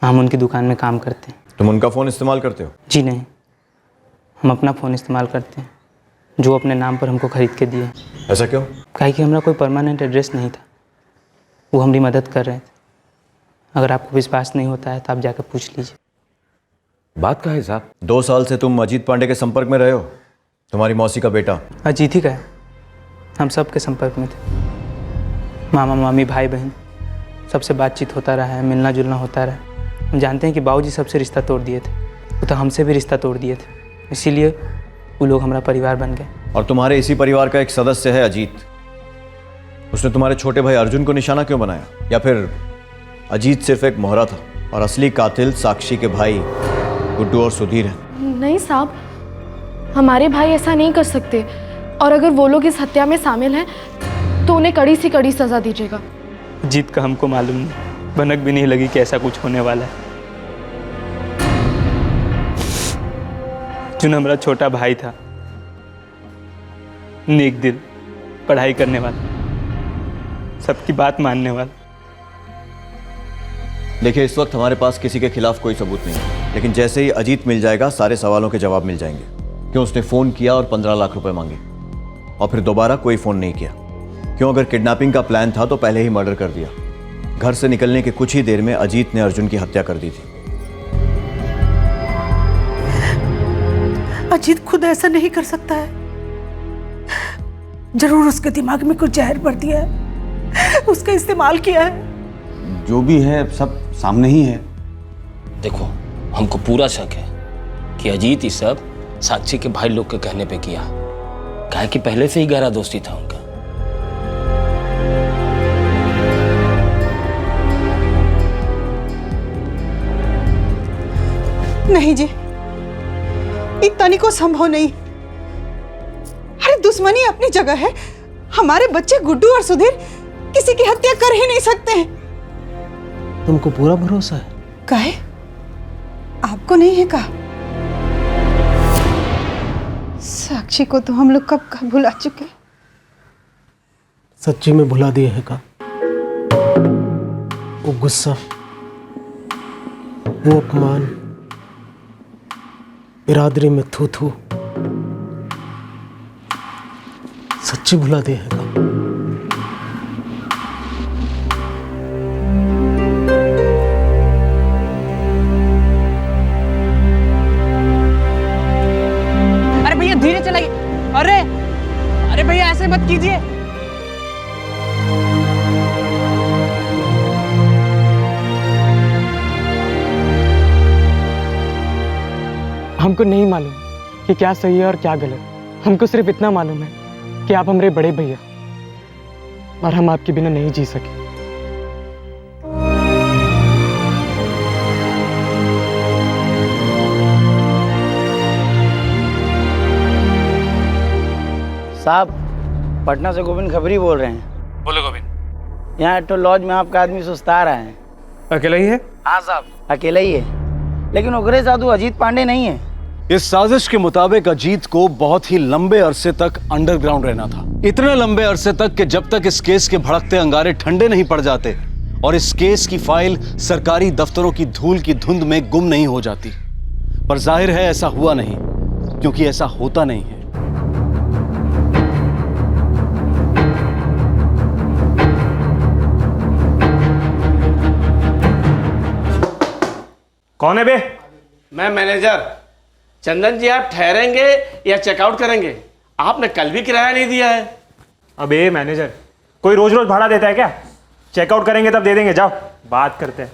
हम उनकी दुकान में काम करते हैं। तुम उनका फ़ोन इस्तेमाल करते हो? जी नहीं, हम अपना फ़ोन इस्तेमाल करते हैं, जो अपने नाम पर हमको खरीद के दिए। ऐसा क्यों? काहे कि हमारा कोई परमानेंट एड्रेस नहीं था, वो हमारी मदद कर रहे थे। अगर आपको विश्वास नहीं होता है तो आप जाकर पूछ लीजिए। बात का है साहब? 2 साल से तुम अजीत पांडे के संपर्क में रहे हो? तुम्हारी मौसी का बेटा अजीत ही का है, हम सब के संपर्क में थे। मामा मामी भाई बहन सबसे बातचीत होता रहा है, मिलना जुलना होता रहा। हम जानते हैं कि बाबूजी सबसे रिश्ता तोड़ दिए थे, वो तो हमसे भी रिश्ता तोड़ दिए थे, इसीलिए वो लोग हमारा परिवार बन गए। और तुम्हारे इसी परिवार का एक सदस्य है अजीत, उसने तुम्हारे छोटे भाई अर्जुन को निशाना क्यों बनाया? या फिर अजीत सिर्फ एक मोहरा था और असली कातिल साक्षी के भाई गुड्डू और सुधीर हैं? नहीं साहब, हमारे भाई ऐसा नहीं कर सकते, और अगर वो लोग इस हत्या में शामिल हैं तो उन्हें कड़ी से कड़ी सजा दीजिएगा। जीत का हमको मालूम नहीं, भनक भी नहीं लगी कि ऐसा कुछ होने वाला है। जो हमारा छोटा भाई था, नेक दिल, पढ़ाई करने वाला, सबकी बात मानने वाला। देखिए, इस वक्त हमारे पास किसी के खिलाफ कोई सबूत नहीं है, लेकिन जैसे ही अजीत मिल जाएगा सारे सवालों के जवाब मिल जाएंगे। क्यों उसने फ़ोन किया और 15 लाख रुपए मांगे और फिर दोबारा कोई फ़ोन नहीं किया? क्यों अगर किडनैपिंग का प्लान था तो पहले ही मर्डर कर दिया? घर से निकलने के कुछ ही देर में अजीत ने अर्जुन की हत्या कर दी थी। अजीत खुद ऐसा नहीं कर सकता है, जरूर उसके दिमाग में कुछ जहर भर दिया है, उसका इस्तेमाल किया है। जो भी है सब सामने ही है। देखो, हमको पूरा शक है कि अजीत ये सब साक्षी के भाई लोग के कहने पे किया, काहे कि पहले से ही गहरा दोस्ती था उनका। नहीं जी, इतना नहीं को संभव नहीं। अरे दुश्मनी अपनी जगह है, हमारे बच्चे गुड्डू और सुधीर किसी की हत्या कर ही नहीं सकते हैं। तुमको पूरा भरोसा है? काहे? आपको नहीं है का? साक्षी को तो हम लोग कब का भुला चुके। सच्ची में भुला दिए है का? वो गुस्सा, वो अपमान, बिरादरी में थू थू, सच्ची भुला दिए है का? अरे भैया धीरे चलाइए। अरे अरे भैया ऐसे मत कीजिए। हमको नहीं मालूम कि क्या सही है और क्या गलत। हमको सिर्फ इतना मालूम है कि आप हमारे बड़े भैया, और हम आपके बिना नहीं जी सके। साहब, पटना से गोविंद खबरी बोल रहे हैं। बोलो गोविंद। यहाँ तो लॉज में आपका आदमी सुस्ता रहा है। अकेला ही है? हाँ साहब, अकेला ही है, लेकिन उगरे साधु अजीत पांडे नहीं है। इस साजिश के मुताबिक अजीत को बहुत ही लंबे अरसे तक अंडरग्राउंड रहना था, इतने लंबे अरसे तक कि जब तक इस केस के भड़कते अंगारे ठंडे नहीं पड़ जाते और इस केस की फाइल सरकारी दफ्तरों की धूल की धुंध में गुम नहीं हो जाती। पर जाहिर है ऐसा हुआ नहीं, क्योंकि ऐसा होता नहीं है। कौन है बे? मैं मैनेजर। चंदन जी, आप ठहरेंगे या चेकआउट करेंगे? आपने कल भी किराया नहीं दिया है। अबे मैनेजर, कोई रोज रोज भाड़ा देता है क्या? चेकआउट करेंगे तब दे देंगे, जाओ बात करते हैं।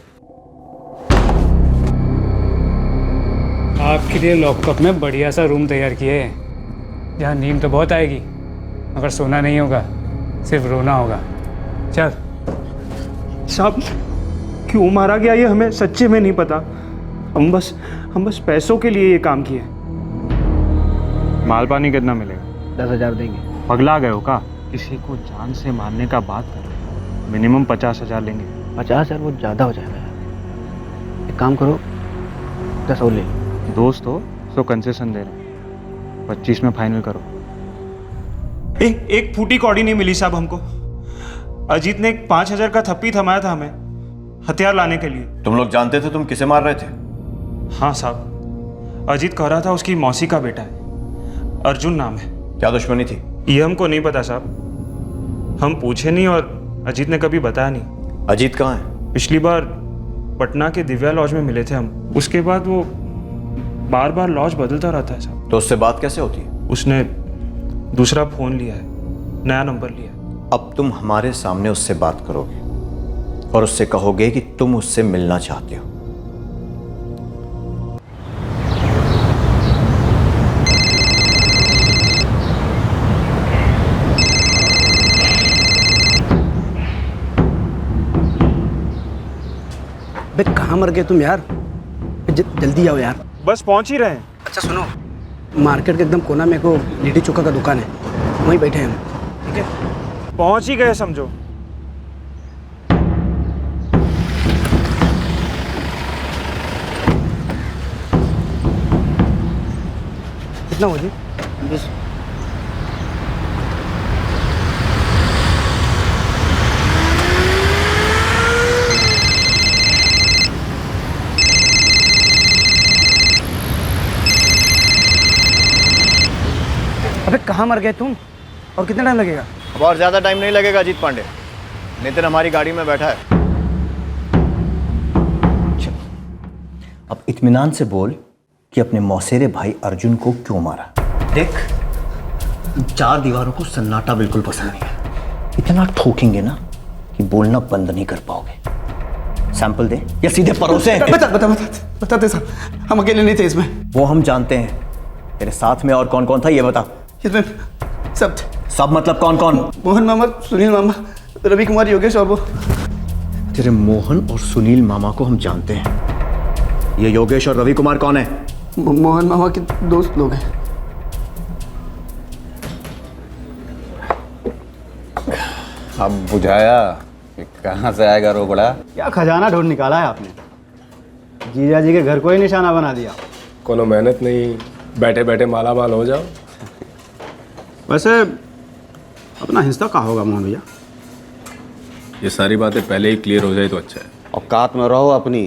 आपके लिए लॉकअप में बढ़िया सा रूम तैयार किए हैं, जहाँ नींद तो बहुत आएगी मगर सोना नहीं होगा, सिर्फ रोना होगा। चल। साहब, क्यों मारा गया ये हमें सच्चे में नहीं पता। हम बस पैसों के लिए ये काम किए। माल पानी कितना मिलेगा? 10,000 देंगे। पगला गए हो का? किसी को जान से मारने का बात कर, मिनिमम 50,000 लेंगे। 50,000 वो ज़्यादा हो जाएगा यार। एक काम करो, 10 और ले लो। दोस्त हो तो कंसेशन दे रहे हैं, 25 में फाइनल करो। एक फूटी कौड़ी नहीं मिली साहब हमको। अजीत ने 5,000 का थप्पी थमाया था हमें हथियार लाने के लिए। तुम लोग जानते थे तुम किसे मार रहे थे? हाँ साहब, अजीत कह रहा था उसकी मौसी का बेटा है, अर्जुन नाम है। क्या दुश्मनी थी? ये हमको नहीं पता साहब, हम पूछे नहीं और अजीत ने कभी बताया नहीं। अजीत कहाँ है? पिछली बार पटना के दिव्या लॉज में मिले थे हम, उसके बाद वो बार बार लॉज बदलता रहता है साहब। तो उससे बात कैसे होती है? उसने दूसरा फोन लिया है, नया नंबर लिया। अब तुम हमारे सामने उससे बात करोगे और उससे कहोगे कि तुम उससे मिलना चाहते हो। बे कहाँ मर गए तुम यार? जल्दी आओ यार। बस पहुंच ही रहे हैं। अच्छा सुनो, मार्केट के एकदम कोना में को लिट्टी चोखा का दुकान है, वहीं बैठे हैं हम। ठीक है, पहुंच ही गए समझो। कितना हो जी? 20। अबे कहाँ मर गए तुम? और कितना टाइम लगेगा? अब और ज्यादा टाइम नहीं लगेगा अजीत पांडे। नितिन हमारी गाड़ी में बैठा है। अब इत्मीनान से बोल कि अपने मौसेरे भाई अर्जुन को क्यों मारा। देख, 4 दीवारों को सन्नाटा बिल्कुल पसंद नहीं है। इतना ठोकेंगे ना कि बोलना बंद नहीं कर पाओगे। सैंपल दे या सीधे परोसे। बताते साहब, हम अकेले नहीं थे इसमें। वो हम जानते हैं। तेरे साथ में और कौन कौन था ये बता। इसमें सब मतलब कौन कौन? मोहन मामा, सुनील मामा, रवि कुमार, योगेश और वो। तेरे मोहन और सुनील मामा को हम जानते हैं। ये योगेश और रवि कुमार कौन है? मोहन मामा के दोस्त लोग हैं। अब बुझाया कि कहाँ से आएगा रोबड़ा। क्या खजाना ढूंढ निकाला है आपने? जीजा जी के घर को ही निशाना बना दिया। कोनो मेहनत नहीं, बैठे बैठे माला माल हो जाओ। वैसे अपना हिस्सा कहाँ होगा मोहन भैया? ये सारी बातें पहले ही क्लियर हो जाए तो अच्छा है। औकात में रहो अपनी।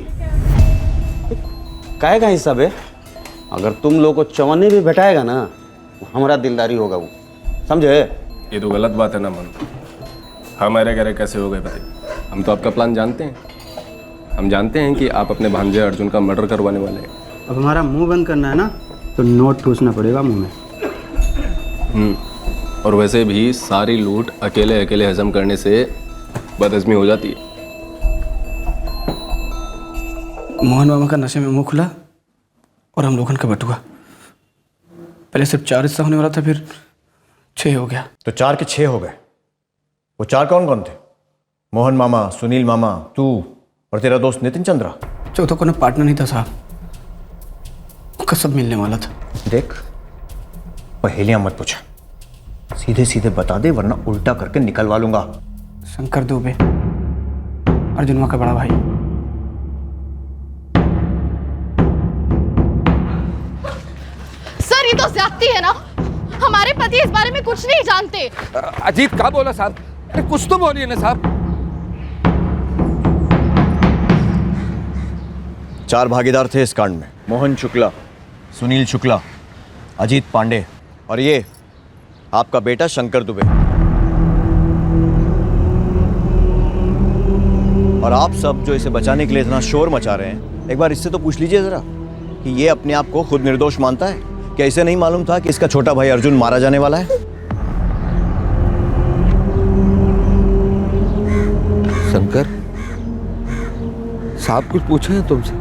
काहे का हिस्सा बे? अगर तुम लोग को चवन्नी भी बैठाएगा ना, हमारा दिलदारी होगा वो, समझे? ये तो गलत बात है ना मन। हमारे घर कैसे हो गए भाई? हम तो आपका प्लान जानते हैं। हम जानते हैं कि आप अपने भांजे अर्जुन का मर्डर करवाने वाले हैं। अब हमारा मुंह बंद करना है ना, तो नोट ठूसना पड़ेगा मुंह में। और वैसे भी सारी लूट अकेले अकेले हजम करने से बदहजमी हो जाती है। मोहन मामा का नशे में मुंह खुला और हम लोगन का बटुआ। पहले सिर्फ 4 हिस्सा होने वाला था, फिर 6 हो गया। तो 4 के 6 हो गए। वो 4 कौन कौन थे? मोहन मामा, सुनील मामा, तू और तेरा दोस्त नितिन चंद्रा। चौथा कोई पार्टनर नहीं था साहब, उसका सब मिलने वाला था। देख, पहेलियां मत पूछा, सीधे सीधे बता दे वरना उल्टा करके निकलवा लूंगा। शंकर दुबे, अर्जुनवा का बड़ा भाई। सर ये तो ज्यादती है ना, हमारे पति इस बारे में कुछ नहीं जानते। अजीत क्या बोला साहब? अरे कुछ तो बोलिए ना साहब। 4 भागीदार थे इस कांड में, मोहन शुक्ला, सुनील शुक्ला, अजीत पांडे और ये आपका बेटा शंकर दुबे। और आप सब जो इसे बचाने के लिए इतना शोर मचा रहे हैं, एक बार इससे तो पूछ लीजिए जरा कि ये अपने आप को खुद निर्दोष मानता है? क्या इसे नहीं मालूम था कि इसका छोटा भाई अर्जुन मारा जाने वाला है? शंकर साहब कुछ पूछे हैं तुमसे?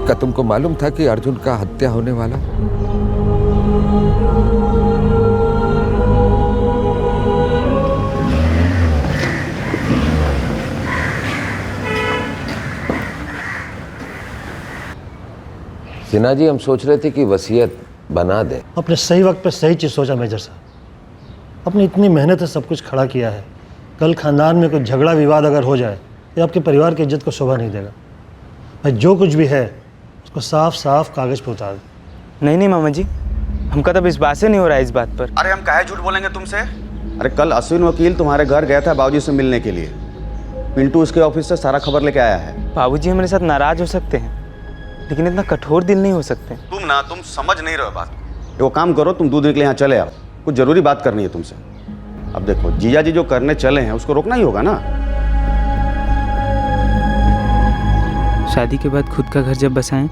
क्या तुमको मालूम था कि अर्जुन का हत्या होने वाला? सिन्हा जी, हम सोच रहे थे कि वसीयत बना दें। अपने सही वक्त पे सही चीज़ सोचा मेजर साहब। अपनी इतनी मेहनत से सब कुछ खड़ा किया है, कल खानदान में कोई झगड़ा विवाद अगर हो जाए तो आपके परिवार की इज्जत को शोभा नहीं देगा। भाई जो कुछ भी है उसको साफ साफ कागज पे उतार दे। नहीं मामा जी, हमका तो विश्वास ही नहीं हो रहा है इस बात पर। अरे हम काहे झूठ बोलेंगे तुमसे? अरे कल अश्विन वकील तुम्हारे घर गया था बाबूजी से मिलने के लिए। पिंटू उसके ऑफिस से सारा खबर लेके आया है। बाबूजी हमारे साथ नाराज हो सकते हैं, लेकिन इतना कठोर दिल नहीं हो सकते। तुम समझ नहीं रहे बात। वो काम करो, तुम दूध के लिए यहाँ चले आओ, कुछ जरूरी बात करनी है तुमसे। अब देखो, जीजा जी जो करने चले हैं उसको रोकना ही होगा ना। शादी के बाद खुद का घर जब बसाएं,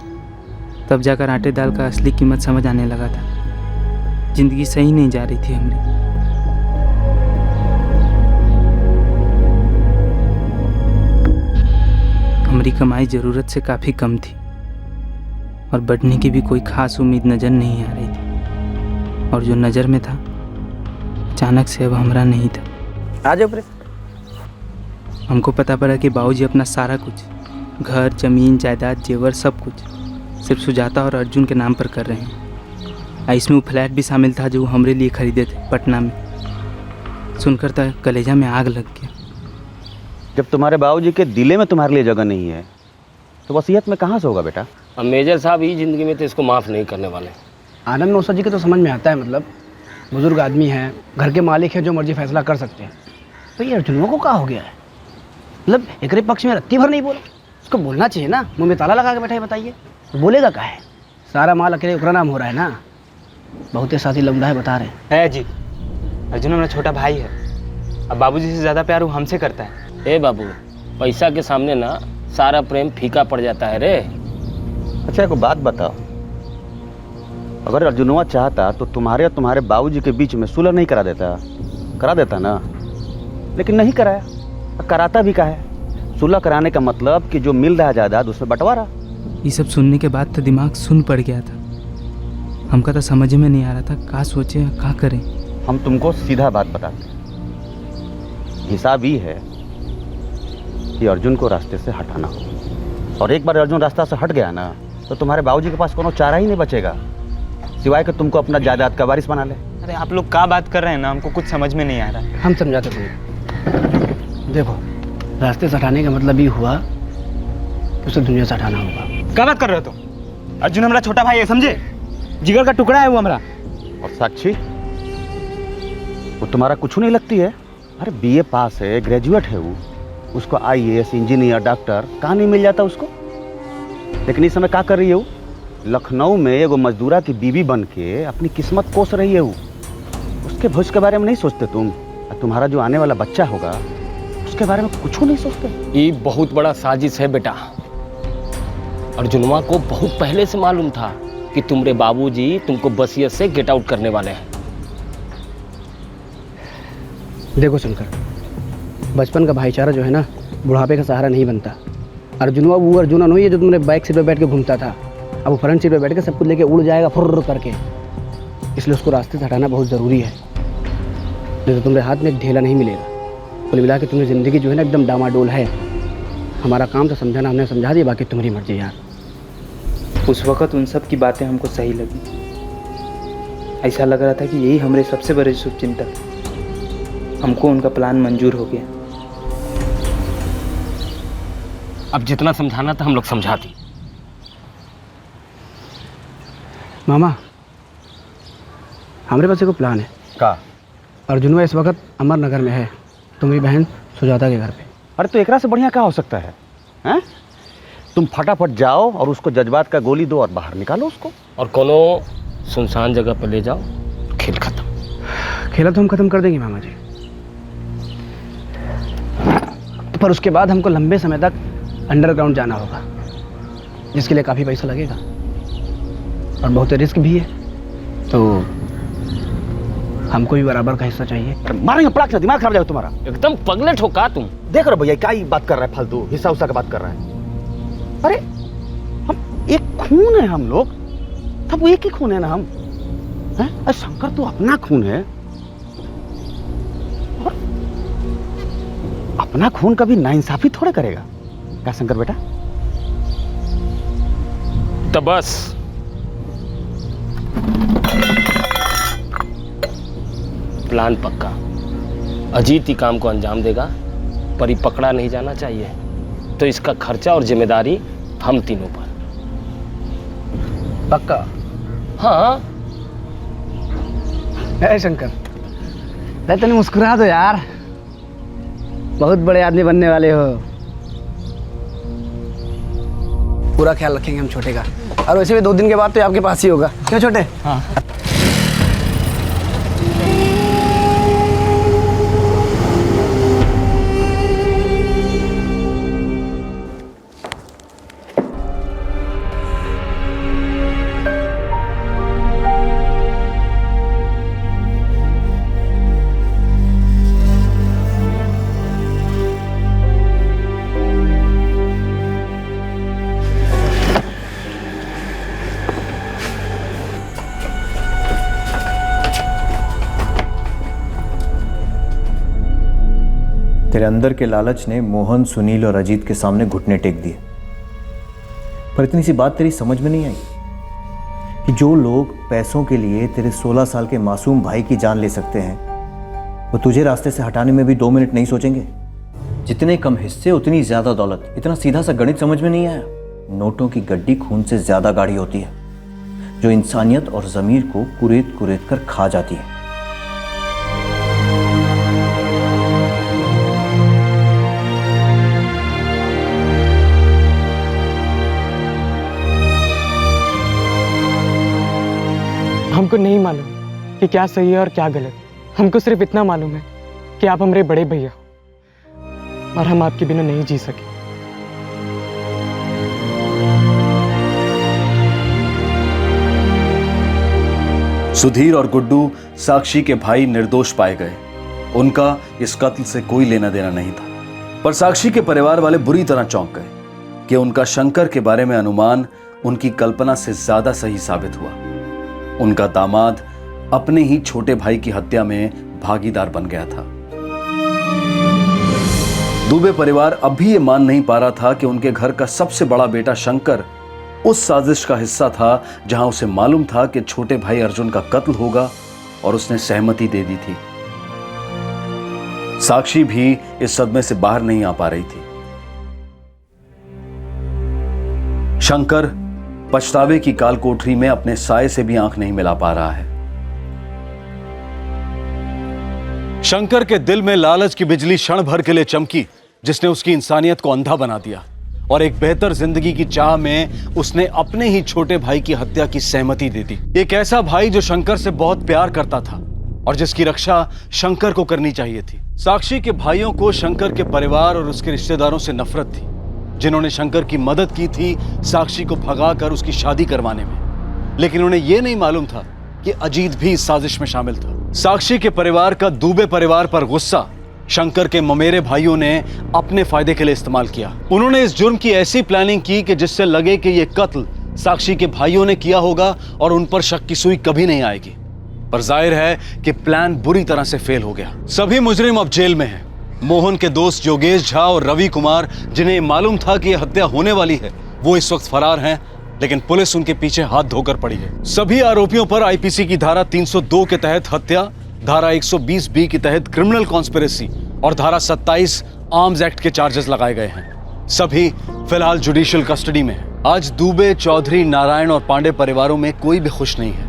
तब जाकर आटे दाल का असली कीमत समझ आने लगा था। जिंदगी सही नहीं जा रही थी हमारी। हमारी कमाई ज़रूरत से काफ़ी कम थी और बढ़ने की भी कोई ख़ास उम्मीद नज़र नहीं आ रही थी। और जो नज़र में था, अचानक से अब हमारा नहीं था। आ जाओ प्रे। हमको पता पड़ा कि बाबूजी अपना सारा कुछ, घर, ज़मीन, जायदाद, जेवर, सब कुछ सिर्फ सुजाता और अर्जुन के नाम पर कर रहे हैं। इसमें वो फ्लैट भी शामिल था जो वो हमरे लिए ख़रीदे थे पटना में। सुनकर तो कलेजा में आग लग गया। जब तुम्हारे बाबूजी के दिले में तुम्हारे लिए जगह नहीं है, तो वसीयत में कहाँ से होगा बेटा? अब मेजर साहब ही जिंदगी में तो इसको माफ़ नहीं करने वाले। आनंद नौसर जी के तो समझ में आता है, मतलब बुजुर्ग आदमी हैं, घर के मालिक हैं, जो मर्जी फैसला कर सकते हैं। तो ये अर्जुनों को क्या हो गया है? मतलब एकरे पक्ष में रत्ती भर नहीं बोला। उसको बोलना चाहिए ना, मुंह में ताला लगा के बैठा है, बताइए तो बोलेगा क्या है? सारा माल अकेले ओकरा नाम हो रहा है ना। बहुते साथी लौंडा है बता रहे हैं। है जी, अर्जुन हमारा छोटा भाई है। अब बाबूजी से ज़्यादा प्यार वो हमसे करता है। ए बाबू, पैसा के सामने ना सारा प्रेम फीका पड़ जाता है रे। अच्छा एक बात बताओ, अगर अर्जुनवा चाहता तो तुम्हारे और तुम्हारे बाबूजी के बीच में सुलह नहीं करा देता? करा देता ना, लेकिन नहीं कराया। कराता भी काहे? सुलह कराने का मतलब कि जो मिल रहा है जायदाद उसमें बंटवारा। ये सब सुनने के बाद तो दिमाग सुन पड़ गया था। हमका तो समझ में नहीं आ रहा था क्या सोचे क्या करें। हम तुमको सीधा बात बताते हैं। हिसाब ये है कि अर्जुन को रास्ते से हटाना हो, और एक बार अर्जुन रास्ता से हट गया ना, तो तुम्हारे बाबूजी के पास कोनो चारा ही नहीं बचेगा सिवाय कि तुमको अपना जायदाद का वारिस बना ले। अरे आप लोग क्या बात कर रहे हैं ना, हमको कुछ समझ में नहीं आ रहा। हम समझाते तुम्हें। देखो, रास्ते से हटाने का मतलब ये हुआ कि उसे दुनिया से हटाना होगा। क्या बात कर रहे हो तुम? अर्जुन हमारा छोटा भाई है, समझे? जिगर का टुकड़ा है वो हमारा। और साक्षी, वो तुम्हारा कुछ नहीं लगती है? अरे बीए पास है, ग्रेजुएट है वो, उसको आईएएस, इंजीनियर, डॉक्टर कहाँ नहीं मिल जाता उसको? लेकिन इस समय क्या कर रही है वो? लखनऊ में एगो मजदूरा की बीवी बन के अपनी किस्मत कोस रही है वो। उसके भविष्य के बारे में नहीं सोचते तुम? और तुम्हारा जो आने वाला बच्चा होगा उसके बारे में कुछ नहीं सोचते? ये बहुत बड़ा साजिश है बेटा। अर्जुनवा को बहुत पहले से मालूम था कि तुम्हारे बाबूजी तुमको बसियत से गेट आउट करने वाले हैं। देखो शंकर, बचपन का भाईचारा जो है ना, बुढ़ापे का सहारा नहीं बनता। अर्जुनवा वो अर्जुना नहीं है जो तुमने बाइक सीट पर बैठ के घूमता था। अब वो फ्रंट सीट पर बैठ के सब कुछ लेके उड़ जाएगा फुर्र करके। इसलिए उसको रास्ते से हटाना बहुत ज़रूरी है, नहीं तो तुम्हारे हाथ में एक ढेला नहीं मिलेगा। कुल मिला के तुम्हारी ज़िंदगी जो है ना एकदम डामाडोल है। हमारा काम तो समझाना, हमने समझा दिया, बाकी तुम्हारी मर्जी यार। उस वक़्त उन सब की बातें हमको सही लगी। ऐसा लग रहा था कि यही हमारे सबसे बड़े शुभचिंतक। हमको उनका प्लान मंजूर हो गया। अब जितना समझाना था हम लोग समझा दी। मामा, हमारे पास एक प्लान है। का? अर्जुनवा इस वक्त अमरनगर में है, तुम्हारी बहन सुजाता के घर पे। अरे तो एकरा से बढ़िया क्या हो सकता है? हैं? तुम फटाफट जाओ और उसको जज्बात का गोली दो और बाहर निकालो उसको। और कोनो सुनसान जगह पर ले जाओ, खेल खत्म। खेला तो हम खत्म कर देंगे मामा जी, पर उसके बाद हमको लंबे समय तक अंडरग्राउंड जाना होगा, जिसके लिए काफ़ी पैसा लगेगा और बहुत रिस्क भी है। तो हमको भी बराबर का हिस्सा चाहिए। मारेंगे पड़ाक से, दिमाग खराब जाएगा तुम्हारा। एकदम पगले ठोका तुम। देख रहे भैया क्या ही बात कर रहा है, फालतू हिस्सा उस्सा का बात कर रहा है। अरे हम एक खून है हम लोग, तब वो एक ही खून है ना हम हैं? अरे शंकर तो अपना खून है, और अपना खून कभी नाइंसाफी थोड़े करेगा क्या शंकर बेटा? तो बस प्लान पक्का। अजीत ही काम को अंजाम देगा, पर ये पकड़ा नहीं जाना चाहिए। तो इसका खर्चा और जिम्मेदारी हम तीनों पर। पक्का? हाँ। है शंकर, तने मुस्कुरा दो यार, बहुत बड़े आदमी बनने वाले हो। पूरा ख्याल रखेंगे हम छोटे का, और वैसे भी 2 दिन के बाद तो आपके पास ही होगा, क्यों छोटे? हाँ। तेरे अंदर के लालच ने मोहन, सुनील और अजीत के सामने घुटने टेक दिए, पर इतनी सी बात तेरी समझ में नहीं आई कि जो लोग पैसों के लिए तेरे 16 साल के मासूम भाई की जान ले सकते हैं, वो तुझे रास्ते से हटाने में भी 2 मिनट नहीं सोचेंगे। जितने कम हिस्से उतनी ज्यादा दौलत। इतना सीधा सा गणित समझ में नहीं आया? नोटों की गड्डी खून से ज्यादा गाढ़ी होती है, जो इंसानियत और जमीर को कुरेद कुरेद कर खा जाती है। हमको नहीं मालूम कि क्या सही है और क्या गलत। हमको सिर्फ इतना मालूम है कि आप हमारे बड़े भैया हो और हम आपके बिना नहीं जी सके। सुधीर और गुड्डू साक्षी के भाई निर्दोष पाए गए। उनका इस कत्ल से कोई लेना देना नहीं था, पर साक्षी के परिवार वाले बुरी तरह चौंक गए कि उनका शंकर के बारे में अनुमान उनकी कल्पना से ज्यादा सही साबित हुआ। उनका दामाद अपने ही छोटे भाई की हत्या में भागीदार बन गया था। दुबे परिवार अब भी ये मान नहीं पा रहा था कि उनके घर का सबसे बड़ा बेटा शंकर उस साजिश का हिस्सा था जहां उसे मालूम था कि छोटे भाई अर्जुन का कत्ल होगा, और उसने सहमति दे दी थी। साक्षी भी इस सदमे से बाहर नहीं आ पा रही थी। शंकर पछतावे की काल कोठरी में अपने साये से भी आंख नहीं मिला पा रहा है। शंकर के दिल में लालच की बिजली क्षण भर के लिए चमकी, जिसने उसकी इंसानियत को अंधा बना दिया और एक बेहतर जिंदगी की चाह में उसने अपने ही छोटे भाई की हत्या की सहमति दे दी। एक ऐसा भाई जो शंकर से बहुत प्यार करता था और जिसकी रक्षा शंकर को करनी चाहिए थी। साक्षी के भाइयों को शंकर के परिवार और उसके रिश्तेदारों से नफरत थी, जिन्होंने शंकर की मदद की थी साक्षी को भगाकर उसकी शादी करवाने में। लेकिन उन्हें यह नहीं मालूम था कि अजीत भी इस साजिश में शामिल था। साक्षी के परिवार का दुबे परिवार पर गुस्सा शंकर के ममेरे भाइयों ने अपने फायदे के लिए इस्तेमाल किया। उन्होंने इस जुर्म की ऐसी प्लानिंग की कि जिससे लगे कि यह कत्ल साक्षी के भाइयों ने किया होगा और उन पर शक की सुई कभी नहीं आएगी। पर जाहिर है कि प्लान बुरी तरह से फेल हो गया। सभी मुजरिम अब जेल में हैं। मोहन के दोस्त योगेश झा और रवि कुमार, जिन्हें मालूम था कि यह हत्या होने वाली है, वो इस वक्त फरार हैं, लेकिन पुलिस उनके पीछे हाथ धोकर पड़ी है। सभी आरोपियों पर आईपीसी की धारा 302 के तहत हत्या, धारा 120 के तहत क्रिमिनल कॉन्स्पिरेसी और धारा 27 आर्म्स एक्ट के चार्जेस लगाए गए हैं। सभी फिलहाल जुडिशियल कस्टडी में हैं। आज दुबे, चौधरी, नारायण और पांडे परिवारों में कोई भी खुश नहीं है,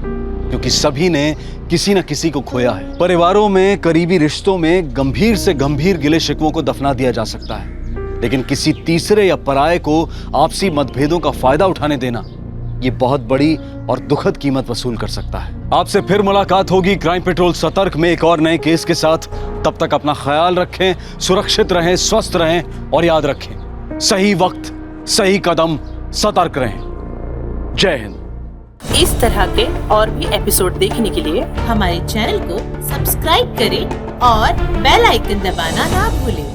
क्योंकि सभी ने किसी न किसी को खोया है। परिवारों में, करीबी रिश्तों में गंभीर से गंभीर गिले शिकवों को दफना दिया जा सकता है, लेकिन किसी तीसरे या पराये को आपसी मतभेदों का फायदा उठाने देना, ये बहुत बड़ी और दुखद कीमत वसूल कर सकता है। आपसे फिर मुलाकात होगी क्राइम पेट्रोल सतर्क में एक और नए केस के साथ। तब तक अपना ख्याल रखें, सुरक्षित रहें, स्वस्थ रहें और याद रखें, सही वक्त, सही कदम, सतर्क रहें। जय हिंद। इस तरह के और भी एपिसोड देखने के लिए हमारे चैनल को सब्सक्राइब करें और बेल आइकन दबाना ना भूलें।